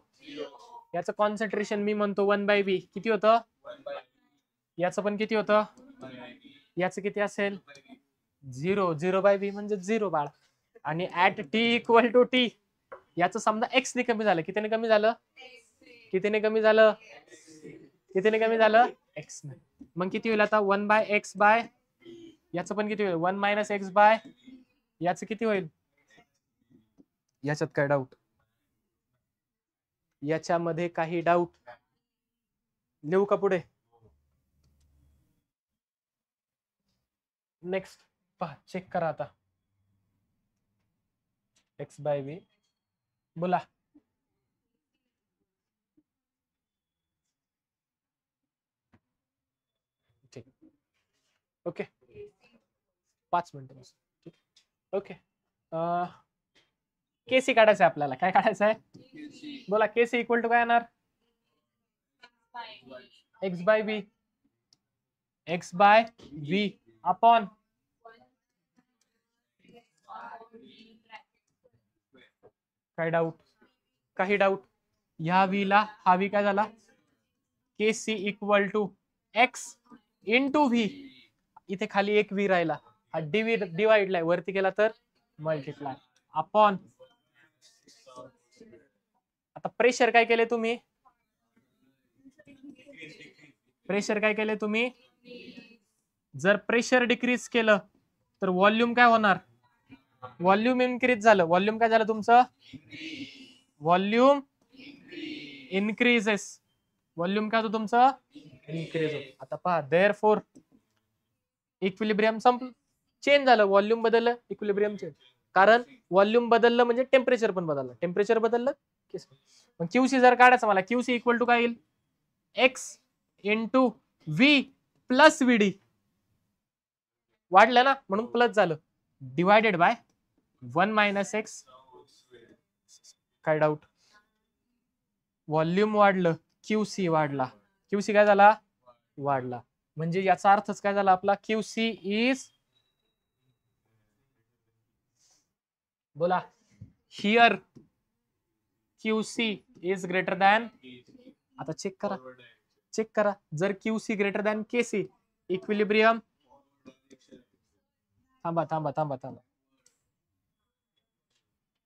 [SPEAKER 1] याचं कॉन्सन्ट्रेशन मी म्हणतो 1/b, किती होतं, याचं पण किती होतं, याचं किती असेल 0, 0/b म्हणजे 0 बाळ, आणि at T equal to T, याचं समजा एक्स ने कमी झालं, कितीने कमी झालं, कितीने कमी झालं, कितीने कमी झालं, एक्स ने, मग किती होईल आता 1/x बाय, याचं पण किती होईल 1 मायनस एक्स बाय, याचं किती होईल, याच्यात काय डाऊट, याच्यामध्ये काही डाऊट? लिहू का पुढे? नेक्स्ट पहा, चेक करा आता. X by V. बोला. ठीक. ओके, 5 मिनिटं. ठीक. ओके. केसी काढायचं आहे आपल्याला. काय काढायचं आहे? बोला. केसी इक्वल टू काय येणार? X by V. X by V upon काय डाऊट? काही डाऊट? ह्या व्ही ला हा व्ही काय झाला? KC equal to X into V. इथे खाली एक व्ही राहिला, हा डिवाइडलाय, वरती केला तर मल्टिप्लाय अपॉन. आता प्रेशर काय केले तुम्ही? प्रेशर काय केले तुम्ही? जर प्रेशर डिक्रीज केलं तर व्हॉल्यूम काय होणार? व्हॉल्यूम इन्क्रीज झालं. व्हॉल्यूम काय झालं तुमचं? Volume increases. व्हॉल्यूम काय होतं तुमचं? इन्क्रीज होतं. आता पहा, देअरफॉर इक्विलिब्रियम संपलं, चेंज झालं. व्हॉल्यूम बदललं, इक्विलिब्रियम चेंज. कारण व्हॉल्यूम बदललं म्हणजे टेम्परेचर पण बदललं. टेम्परेचर बदललं. मग क्यूसी जर काढायचं मला, क्यूसी इक्वल टू काय येईल? एक्स इंटू व्ही प्लस व्हीडी. वाढलं ना, म्हणून प्लस झालं. Divided by 1 minus x. काय डाऊट? व्हॉल्यूम वाढलं, क्यूसी वाढला. क्यूसी काय झाला? वाढला. म्हणजे याचा अर्थच काय झाला आपला? क्यूसी इज, बोला, here QC is greater than. आता चेक करा, चेक करा. जर QC greater than KC, equilibrium. थांबा थांबा थांबा थांबा.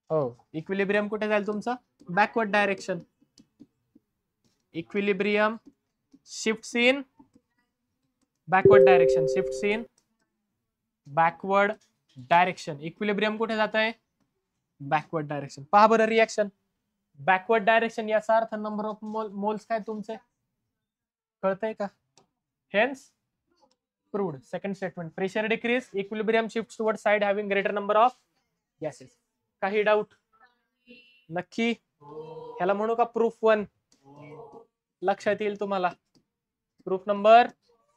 [SPEAKER 1] हो, इक्विलिब्रियम कुठे जाईल तुमचं? Backward direction. Equilibrium shifts in backward direction. Shifts in backward direction. Equilibrium कुठे जात आहे? Backward direction. पहा बरं रिएक्शन. बॅकवर्ड डायरेक्शन याचा अर्थ नंबर ऑफ मोल्स काय तुमचे? कळतंय का? Hence proved. Second statement. Pressure decrease, equilibrium shifts toward side having greater number of gases. काही डाऊट? नक्की? ह्याला म्हणू का प्रूफ 1? लक्षात येईल तुम्हाला. Proof number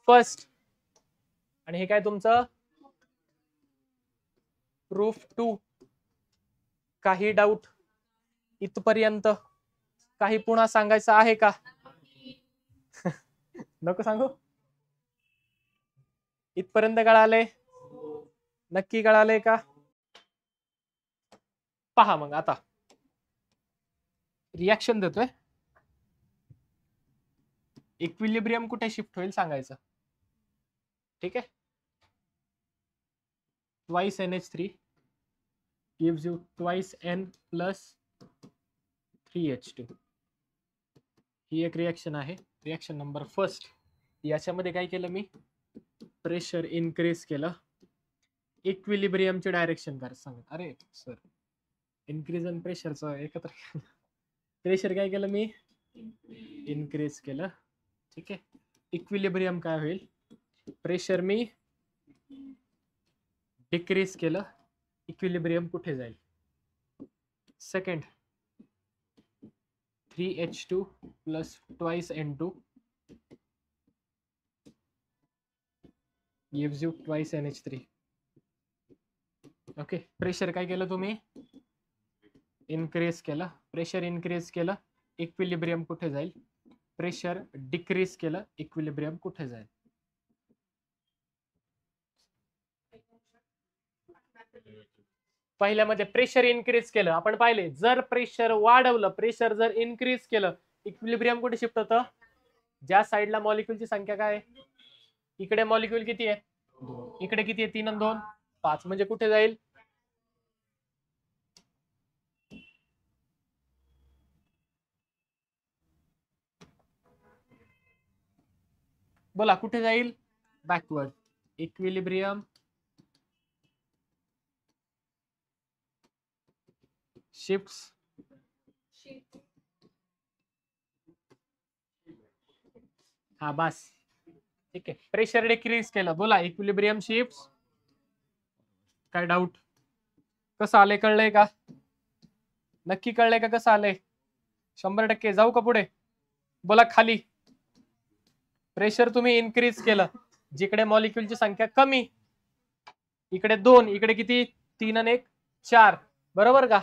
[SPEAKER 1] first. आणि हे काय तुमचं? प्रूफ 2. काही डाऊट इथपर्यंत? काही पुन्हा सांगायचं आहे का? नको सांगू? इथपर्यंत कळाले? नक्की कळाले का? पहा मग आता रिएक्शन देतोय. इक्विलिब्रियम कुठे शिफ्ट होईल सांगायचं. ठीक आहे. Twice NH3 gives you twice N plus 3H2. ही एक रिएक्शन आहे. Reaction number first. याच्यामध्ये काय केलं मी? प्रेशर इन्क्रीज केलं, इक्विलिब्रियमचे डायरेक्शन कर सांग. अरे सर, इन्क्रीज आणि प्रेशरचं एकत्र. प्रेशर काय केलं मी? इन्क्रीज केलं. ठीक आहे. इक्विलिब्रियम काय होईल? प्रेशर मी डिक्रीज केलं, इक्विलिब्रियम कुठे जाईल? Second, 3H2 plus twice N2 gives you twice NH3. Okay. Pressure काय केलं तुम्ही? इन्क्रीज केलं. प्रेशर इन्क्रीज केलं, इक्विलिब्रियम कुठे जाईल? प्रेशर डिक्रीज केलं, इक्विलिब्रियम कुठे जाईल? पहिल्यामध्ये प्रेशर इन्क्रीज केलं, आपण पाहिले. जर प्रेशर वाढवलं, प्रेशर जर इन्क्रीज केलं, इक्विलिब्रियम कुठे शिफ्ट होतं? ज्या साईडला मॉलिक्यूलची संख्या काय आहे? इकडे मॉलिक्यूल किती आहे? 2. इकडे किती आहे? 3 आणि 2 5. म्हणजे कुठे जाईल? बोला, कुठे जाईल? बॅकवर्ड. इक्विलिब्रियम शिफ्ट्स हा बस ठीक आहे. प्रेशर डिक्रीज केलं. बोला इक्विलिब्रियम शिफ्ट. काय डाऊट? कसं आलंय कळलंय का? नक्की कळलंय का कसं आलंय? 100% जाऊ का पुढे? बोला खाली. प्रेशर तुम्ही इन्क्रीज केलं, जिकडे मॉलिक्युलची संख्या कमी, इकडे 2, इकडे किती 3 आणि 1 4, बरोबर का?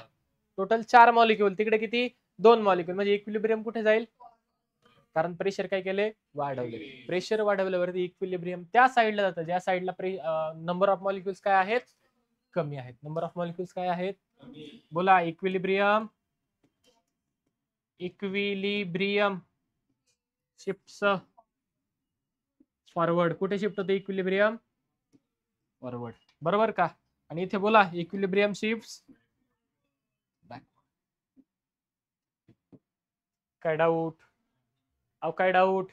[SPEAKER 1] टोटल 4 मॉलिक्युल, तिकडे किती 2 मॉलिक्युल, म्हणजे इक्विलिब्रियम कुठे जाईल? कारण प्रेशर काय केले? वाढवले. प्रेशर वाढवल्यावरती इक्विलिब्रियम त्या साईडला जातं ज्या साईडला नंबर ऑफ मॉलिक्युल्स काय आहेत? कमी आहेत. नंबर ऑफ मॉलिक्युल्स काय आहेत? बोला इक्विलिब्रियम. Equilibrium shifts forward. कुठे शिफ्ट होते इक्विलिब्रियम? फॉरवर्ड, बरोबर का? आणि इथे बोला इक्विलिब्रियम शिफ्ट्स बॅक. काय डाऊट? काय डाऊट?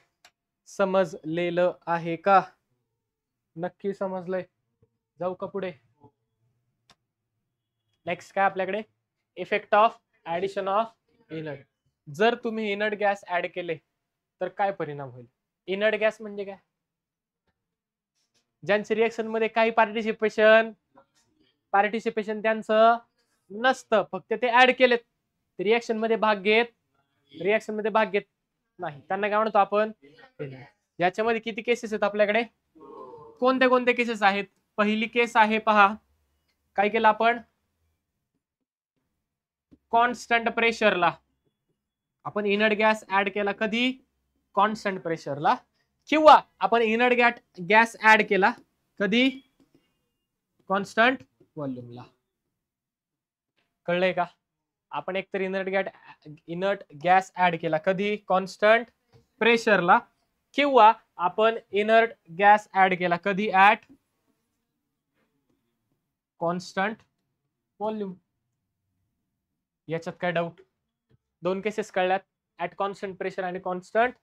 [SPEAKER 1] समजलेलं आहे का? नक्की समजलंय? जाऊ का पुढे? नेक्स्ट काय आपल्याकडे? Effect of addition of inert. जर तुम्ही इनर्ट गॅस ऍड केले तर काय परिणाम होईल? इनर्ट गॅस म्हणजे काय? ज्यांचे रिएक्शन मध्ये काही पार्टिसिपेशन त्यांचं नसतं, फक्त ते ऍड केलेत, रिएक्शन मध्ये भाग घेत नाही, त्यांना काय म्हणतो आपण? याच्यामध्ये किती केसेस आहेत आपल्याकडे? कोणते कोणते केसेस आहेत? पहिली केस आहे पहा, काय केलं आपण? कॉन्स्टंट प्रेशरला आपण इनर्ट गॅस ऍड केला. कधी? कॉन्स्टंट प्रेशरला. किंवा आपण इनर्ट गॅस ऍड केला कधी? कॉन्स्टंट व्हॉल्यूमला. कळलंय का? आपण एकतर इनर्ट गॅस ऍड केला कधी? कॉन्स्टंट प्रेशरला. किंवा आपण इनर्ट गॅस ऍड केला कधी? At constant volume. याच्यात काय डाऊट? दोन केसेस कळल्यात, ऍट कॉन्स्टंट प्रेशर आणि कॉन्स्टंट.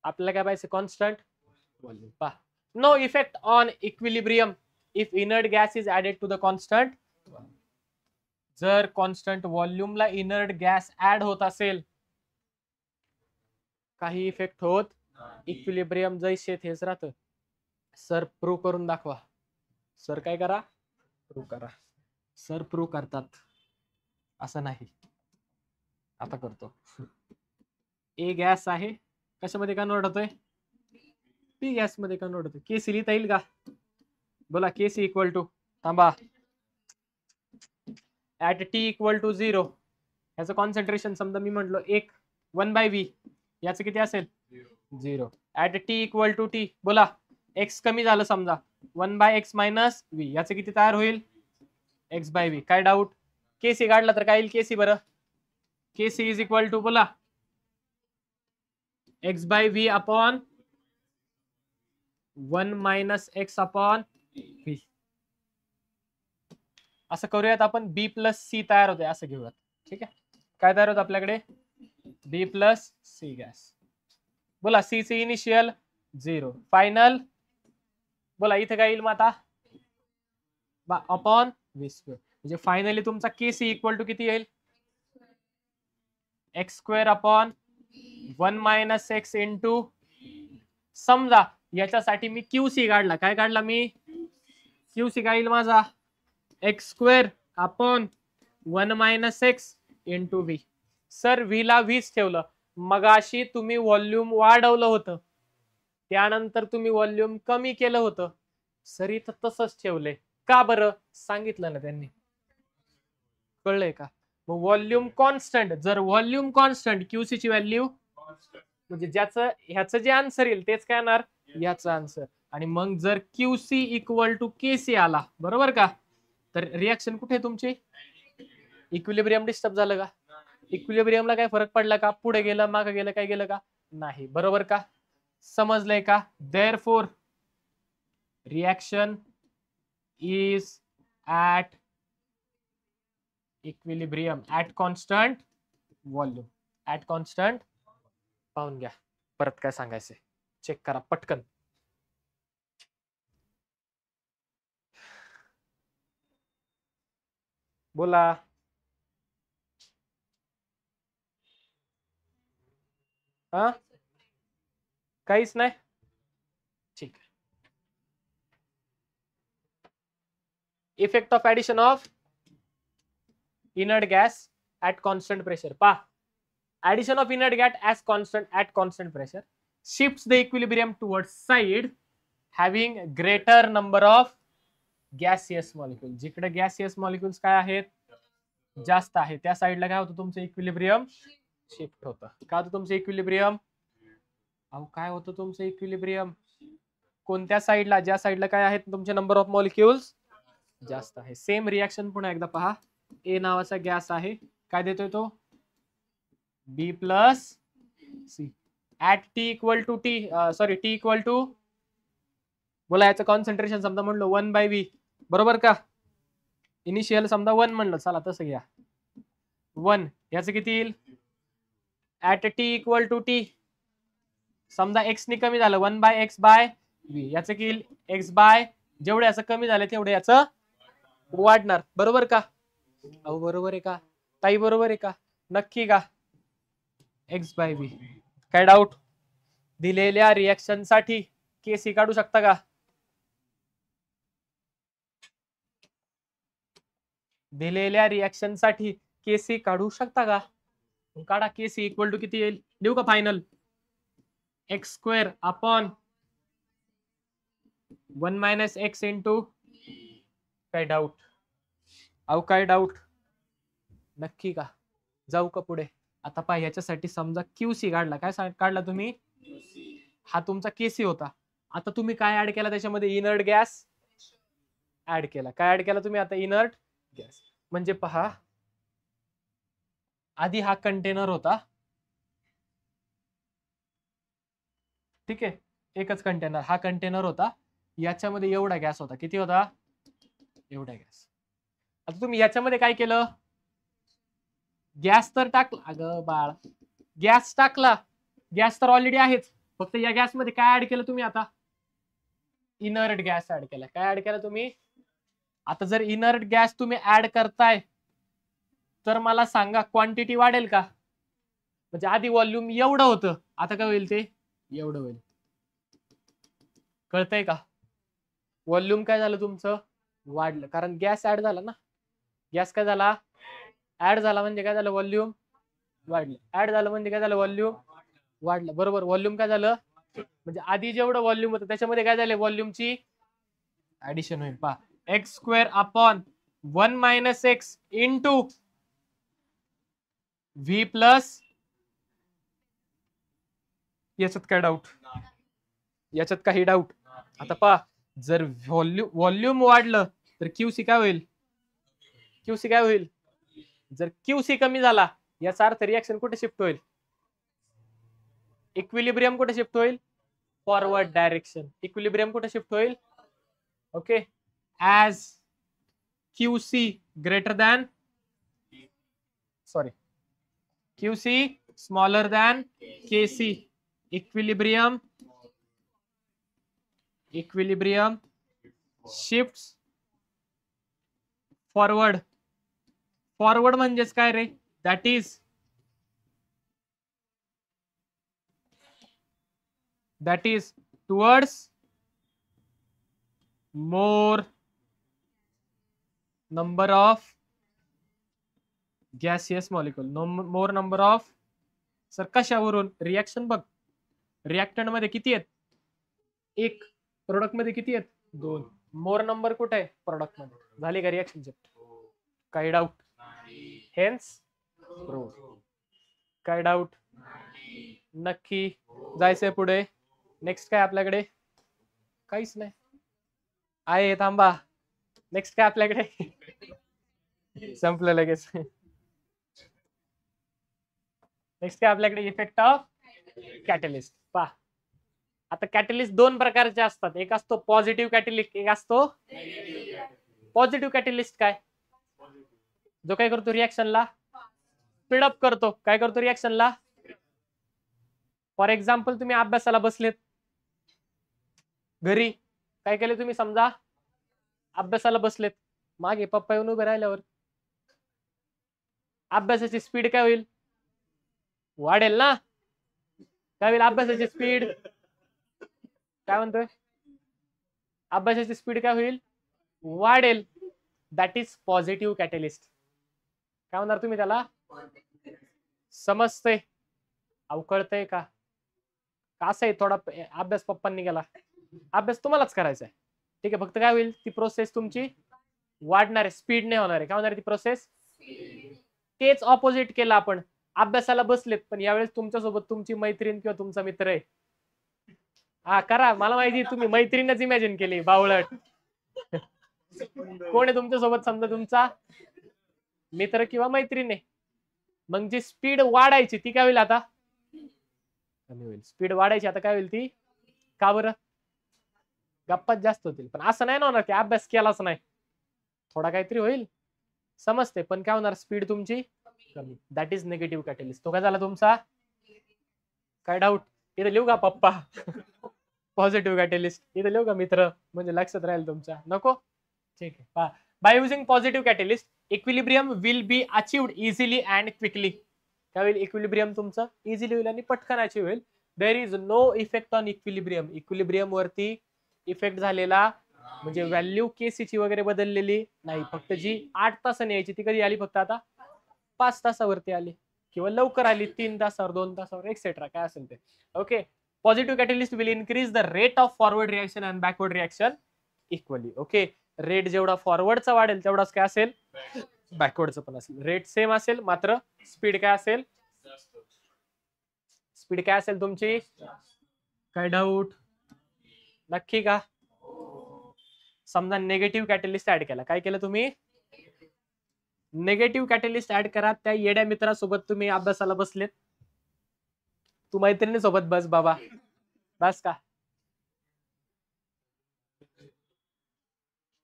[SPEAKER 1] आपल्याला काय पाहिजे? Constant volume. पहा, no effect on equilibrium if inert gas is added to the constant. जर कॉन्स्टंट व्हॉल्यूमला इनर्ट गॅस ऍड होत असेल, काही इफेक्ट होत. इक्विलिब्रियम जैसे थेच राहतं. सर प्रूव्ह करून दाखवा. सर काय करा? प्रूव्ह करा. सर प्रूव्ह करतात असं नाही, आता करतो. ए गॅस आहे, कशामध्ये कन्वर्ट होतोय? पी गॅस मध्ये कन्वर्ट होतोय. केसी लिहिता येईल का? बोला केसी इक्वल टू, थांबा, ऍट टी इक्वल टू 0 याचं कॉन्सन्ट्रेशन समजा मी म्हटलो 1/v, याचं किती असेल? 0. At T equal to T, बोला एक्स कमी झालं समजा 1/x मायनस v, याचं किती तयार होईल? x/v. काय डाऊट? केसी काढला तर काय येईल? केसी बरं, केसी इज इक्वल टू बोला x/v upon 1 - x upon v. असं करूयात आपण. b प्लस सी तयार होते असं घेऊयात. ठीक आहे, काय तयार होतं आपल्याकडे? b plus C gas. बोला सी सी इनिशियल 0, फायनल बोला इथे काय येईल मग आता? Upon v square. म्हणजे फायनली तुमचा केसी इक्वल टू किती येईल? X square upon 1 - x into, समजा याच्यासाठी मी क्यूसी काढला. काय काढला मी? क्यूसी काय येईल माझा? X square upon 1 - x into V. Sir V ला व्हीच ठेवलं. मगाशी तुम्ही व्हॉल्यूम वाढवलं होतं, त्यानंतर तुम्ही व्हॉल्यूम कमी केलं होतं. सर इथं तसंच ठेवलंय. का बरं? सांगितलं ना त्यांनी. कळलंय का? मग व्हॉल्यूम कॉन्स्टंट, जर व्हॉल्यूम कॉन्स्टंट क्यूसी ची व्हॅल्यू, म्हणजे ज्याचं ह्याचं जे आन्सर येईल तेच काय येणार? याचं आन्सर. आणि मग जर क्यूसी इक्वल टू केसी आला, बरोबर का, तर रिएक्शन कुठे तुमची? इक्विलिब्रियम डिस्टर्ब झालं का? इक्विलिब्रियमला काय फरक पडला का? पुढे गेलं, मागे गेलं, काय गेलं का? नाही. बरोबर का? समजलंय का? Therefore reaction is at equilibrium at constant volume. At constant, पाहून घ्या परत काय सांगायचंय, चेक करा पटकन. बोला. हा, काहीच नाही. ठीक आहे. Effect of addition of inert gas at constant pressure. पहा, addition of inert gas at constant pressure shifts the equilibrium towards side having greater number of gaseous molecules. जिकडे gaseous molecules काय आहेत, जास्त आहे, त्या साईडला काय होतं, तुमचं इक्विलिब्रियम शिफ्ट होतं. काय होतं तुमचं इक्विलिब्रियम? अहो काय होतं तुमचं इक्विलिब्रियम? कोणत्या साईडला? ज्या साईडला काय आहेत तुमचे नंबर ऑफ मॉलिक्युल्स जास्त आहे. सेम रिएक्शन पुन्हा एकदा पहा. ए नावाचा गॅस आहे, काय देतोय तो? B plus C at T equal to T, sorry T equal to, बोला याचं कॉन्सन्ट्रेशन समजा म्हणलो 1/v, बरोबर का? इनिशियल समजा 1 म्हणलं, चला तसं घ्या 1. याचं किती येईल? At T equal to T समजा x ने कमी झालं 1/x/v, याचं किती येईल? x/, जेवढे याचं कमी झालं तेवढे याचं वाढणार, बरोबर का? अहो बरोबर आहे का ताई? बरोबर आहे का? नक्की का? x/v. काय डाऊट? दिलेल्या रिएक्शन साठी केसी काढू शकता का? दिलेल्या रिएक्शन साठी केसी काढू शकता का? काढा. केसी इक्वल टू किती येईल? देऊ का final? x² upon 1 - x into, काय डाऊट? अहो काय डाऊट? नक्की का? जाऊ का पुढे? आता पहा, याच्यासाठी समजा क्यूसी काढला. काय काढला तुम्ही? हा तुमचा केसी होता. आता तुम्ही काय ऍड केला त्याच्यामध्ये? इनर्ट गॅस ऍड केला. काय ऍड केला तुम्ही आता? Inert gas. म्हणजे पहा, आधी हा कंटेनर होता, ठीक आहे, एकच कंटेनर, हा कंटेनर होता, याच्यामध्ये एवढा गॅस होता. किती होता? एवढा गॅस. आता तुम्ही याच्यामध्ये काय केलं? गॅस तर टाकला. अगं बाळ, गॅस टाकला. गॅस तर ऑलरेडी आहेच, फक्त या गॅस मध्ये काय ऍड केलं तुम्ही? आता इनर्ट गॅस ऍड केला. काय ऍड केला तुम्ही? आता जर इनर्ट गॅस तुम्ही ऍड करताय तर मला सांगा क्वांटिटी वाढेल का? म्हणजे आधी व्हॉल्यूम एवढं होतं, आता काय होईल? ते एवढं होईल. कळतंय का? व्हॉल्यूम काय झालं तुमचं? वाढलं, कारण गॅस ऍड झाला ना. गॅस काय झाला? ऍड झाला, म्हणजे काय झालं? व्हॉल्यूम वाढलं. ऍड झालं म्हणजे काय झालं? व्हॉल्यूम वाढलं, बरोबर. व्हॉल्यूम काय झालं? म्हणजे आधी जेवढं व्हॉल्यूम होतं त्याच्यामध्ये काय झालं? व्हॉल्यूमची ऍडिशन होईल. पहा, x² upon 1 - x into v plus. याच्यात काय डाऊट? याच्यात काही डाऊट? आता पहा, जर व्हॉल्यूम वाढलं तर क्यूसी काय होईल? क्यूसी काय होईल? जर क्यूसी कमी झाला याचा अर्थ रिएक्शन कुठे शिफ्ट होईल? इक्विलिब्रियम कुठे शिफ्ट होईल? Forward direction. इक्विलिब्रियम कुठे शिफ्ट होईल? Okay, as QC greater than, sorry, QC smaller than KC, equilibrium shifts forward. Forward म्हणजेच काय रे? That is towards more number of gaseous molecule. More number of, sir कशावरून? Reaction बघ, reactant मध्ये किती आहेत? 1. प्रोडक्ट मध्ये किती आहेत? 2. मोर नंबर कुठे आहे? प्रोडक्ट मध्ये. झाली का रिएक्शन शिफ्ट? काही डाऊट? Hence prove. काय डाऊट? नक्की जायचंय पुढे. नेक्स्ट काय आपल्याकडे? काहीच नाही आहे, थांबा. नेक्स्ट काय आपल्याकडे? संपलं लगेच. नेक्स्ट काय आपल्याकडे? Effect of catalyst. पहा, आता कॅटलिस्ट 2 प्रकारचे असतात. एक असतो पॉझिटिव्ह कॅटलिस्ट, एक असतो पॉझिटिव्ह कॅटलिस्ट. काय? जो काय करतो? रिएक्शनला स्पीडअप करतो. काय करतो? रिएक्शनला. फॉर एक्झाम्पल, तुम्ही अभ्यासाला बसलेत घरी, काय केले तुम्ही? समजा अभ्यासाला बसलेत, मागे पप्पा येऊन उभे राहिल्यावर अभ्यासाची स्पीड काय होईल? वाढेल ना. काय होईल? अभ्यासाची स्पीड काय म्हणतोय? अभ्यासाची स्पीड काय होईल? वाढेल. That is positive catalyst. काय म्हणणार तुम्ही त्याला? समजतंय? अवकळतंय का? असं आहे थोडा अभ्यास पप्पांनी केला, अभ्यास तुम्हालाच करायचा आहे. ठीक आहे, फक्त काय होईल ती प्रोसेस तुमची वाढणार आहे, स्पीड नाही होणार आहे. काय होणार आहे ती प्रोसेस? तेच ऑपोजिट केलं आपण. अभ्यासाला बसलेत पण यावेळेस तुमच्यासोबत तुमची मैत्रीण किंवा तुमचा मित्र आहे. हा करा, मला माहिती तुम्ही मैत्रीणच इमॅजिन केली बावळट. कोण आहे तुमच्यासोबत? समजा तुमचा मित्र किंवा मैत्रीण आहे. मग जी स्पीड वाढायची ती काय होईल आता? कमी होईल. स्पीड वाढायची आता काय होईल ती? का बरं? गप्पाच जास्त होतील. पण असं नाही ना होणार की अभ्यास केलाच नाही, थोडा काहीतरी होईल. समजते, पण काय होणार? स्पीड तुमची कमी. That is negative catalyst. तो काय झाला तुमचा? काय डाऊट? इथे लिहू का पप्पा? पॉझिटिव्ह कॅटलिस्ट इथे लिहू का मित्र? म्हणजे लक्षात राहील तुमच्या. नको? ठीक आहे. By using positive catalyst equilibrium will be achieved easily and quickly. काय होईल? इक्विलिब्रियम तुमचं इझिली होईल आणि पटकन अचीव्ह होईल. There is no effect on equilibrium. Equilibrium वरती इफेक्ट झालेला म्हणजे व्हॅल्यू केसीची वगैरे बदललेली नाही. फक्त जी 8 तासांनी यायची ती कधी आली? फक्त आता 5 तासावरती आली, किंवा लवकर आली 3 तासावर, 2 तासावर, एक्सेट्रा काय असेल ते. Okay. Positive catalyst will increase the rate of forward reaction and backward reaction equally. Okay. Rate जेवढा फॉरवर्डचा वाढेल तेवढाच काय असेल? बॅकवर्डचं पण असेल. रेट सेम असेल, मात्र स्पीड काय असेल? स्पीड काय असेल तुमची? काय डाऊट? नक्की का? समजा निगेटिव्ह कॅटलिस्ट ऍड केला. काय केलं तुम्ही? निगेटिव्ह कॅटलिस्ट ऍड करा. त्या येड्या मित्रासोबत तुम्ही अभ्यासाला बसलेत, तू मैत्रिणी सोबत बस बाबा. बस का?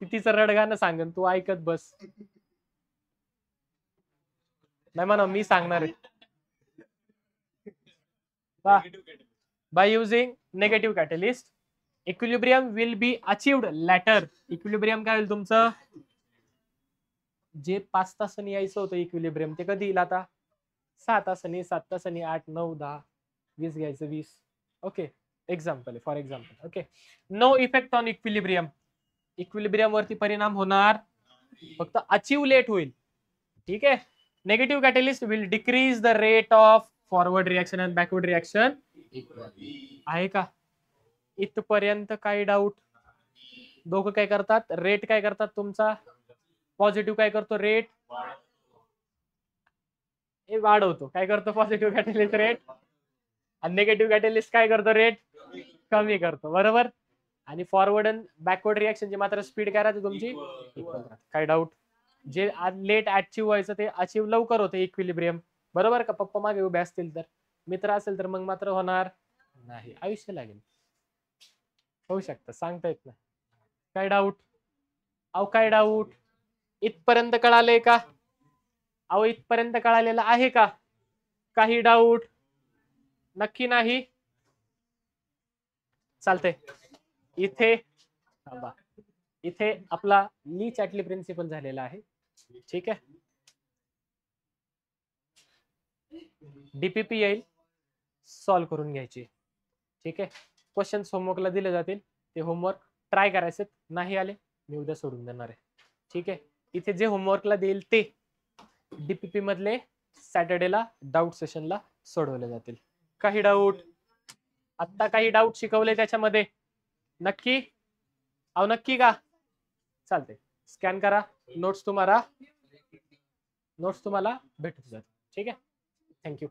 [SPEAKER 1] तिचं रडगाणं सांगन, तू ऐकत बस. नाही म्हणा, मी सांगणार आहे. By using negative catalyst equilibrium will be achieved later. Equilibrium काय होईल तुमचं? जे 5 तासांनी यायचं होतं इक्विलिब्रियम ते कधी येईल आता? 6 तासांनी, 7 तासांनी, 8, 9, 10, 20 घ्यायचं 20. Okay. Example for example. Okay. No effect on equilibrium. Equilibrium वरती परिणाम होणार, फक्त अचीव लेट होईल. ठीक आहे. Negative catalyst will decrease the rate of forward reaction and backward reaction. आहे का इथपर्यंत? काही डाऊट? दोघं काय करतात? रेट काय करतात तुमचा? पॉझिटिव्ह काय करतो? रेट हे वाढवतो. काय करतो पॉझिटिव्ह कॅटलिस्ट? रेट. आणि निगेटिव्ह कॅटलिस्ट काय करतो? रेट कमी करतो. बरोबर. आणि फॉरवर्ड आणि बॅकवर्ड रिएक्शनची मात्र स्पीड काय राहते तुमची? काय डाऊट? जे लेट अचीव्ह व्हायचं ते अचीव्ह लवकर होते इक्विलिब्रियम. बरोबर का? पप्पा मागे उभे असतील तर, मित्र असेल तर मग मात्र होणार नाही. आयुष्य लागेल. होऊ शकतं, सांगता येत नाही. काय डाऊट? अहो काय डाऊट? इथपर्यंत कळालंय का? अहो इथपर्यंत कळालेलं आहे का? काही डाऊट? नक्की नाही? चालतंय. इथे इथे आपला ली चॅटली प्रिन्सिपल झालेला आहे. ठीक आहे. डीपीपी येईल, सॉल्व्ह करून घ्यायची. ठीक आहे. क्वेश्चन्स होमवर्कला दिले जातील, ते होमवर्क ट्राय करायचे. नाही आले मी उद्या सोडून देणार आहे. ठीक आहे. इथे जे होमवर्कला देईल ते डीपीपी मधले सॅटर्डेला डाऊट सेशनला सोडवले जातील. काही डाऊट? आता काही डाऊट शिकवले त्याच्यामध्ये? नक्की? अहो नक्की का? चालते. स्कॅन करा. नोट्स तुम्हाला भेटून जातील. ठीक आहे. थँक्यू.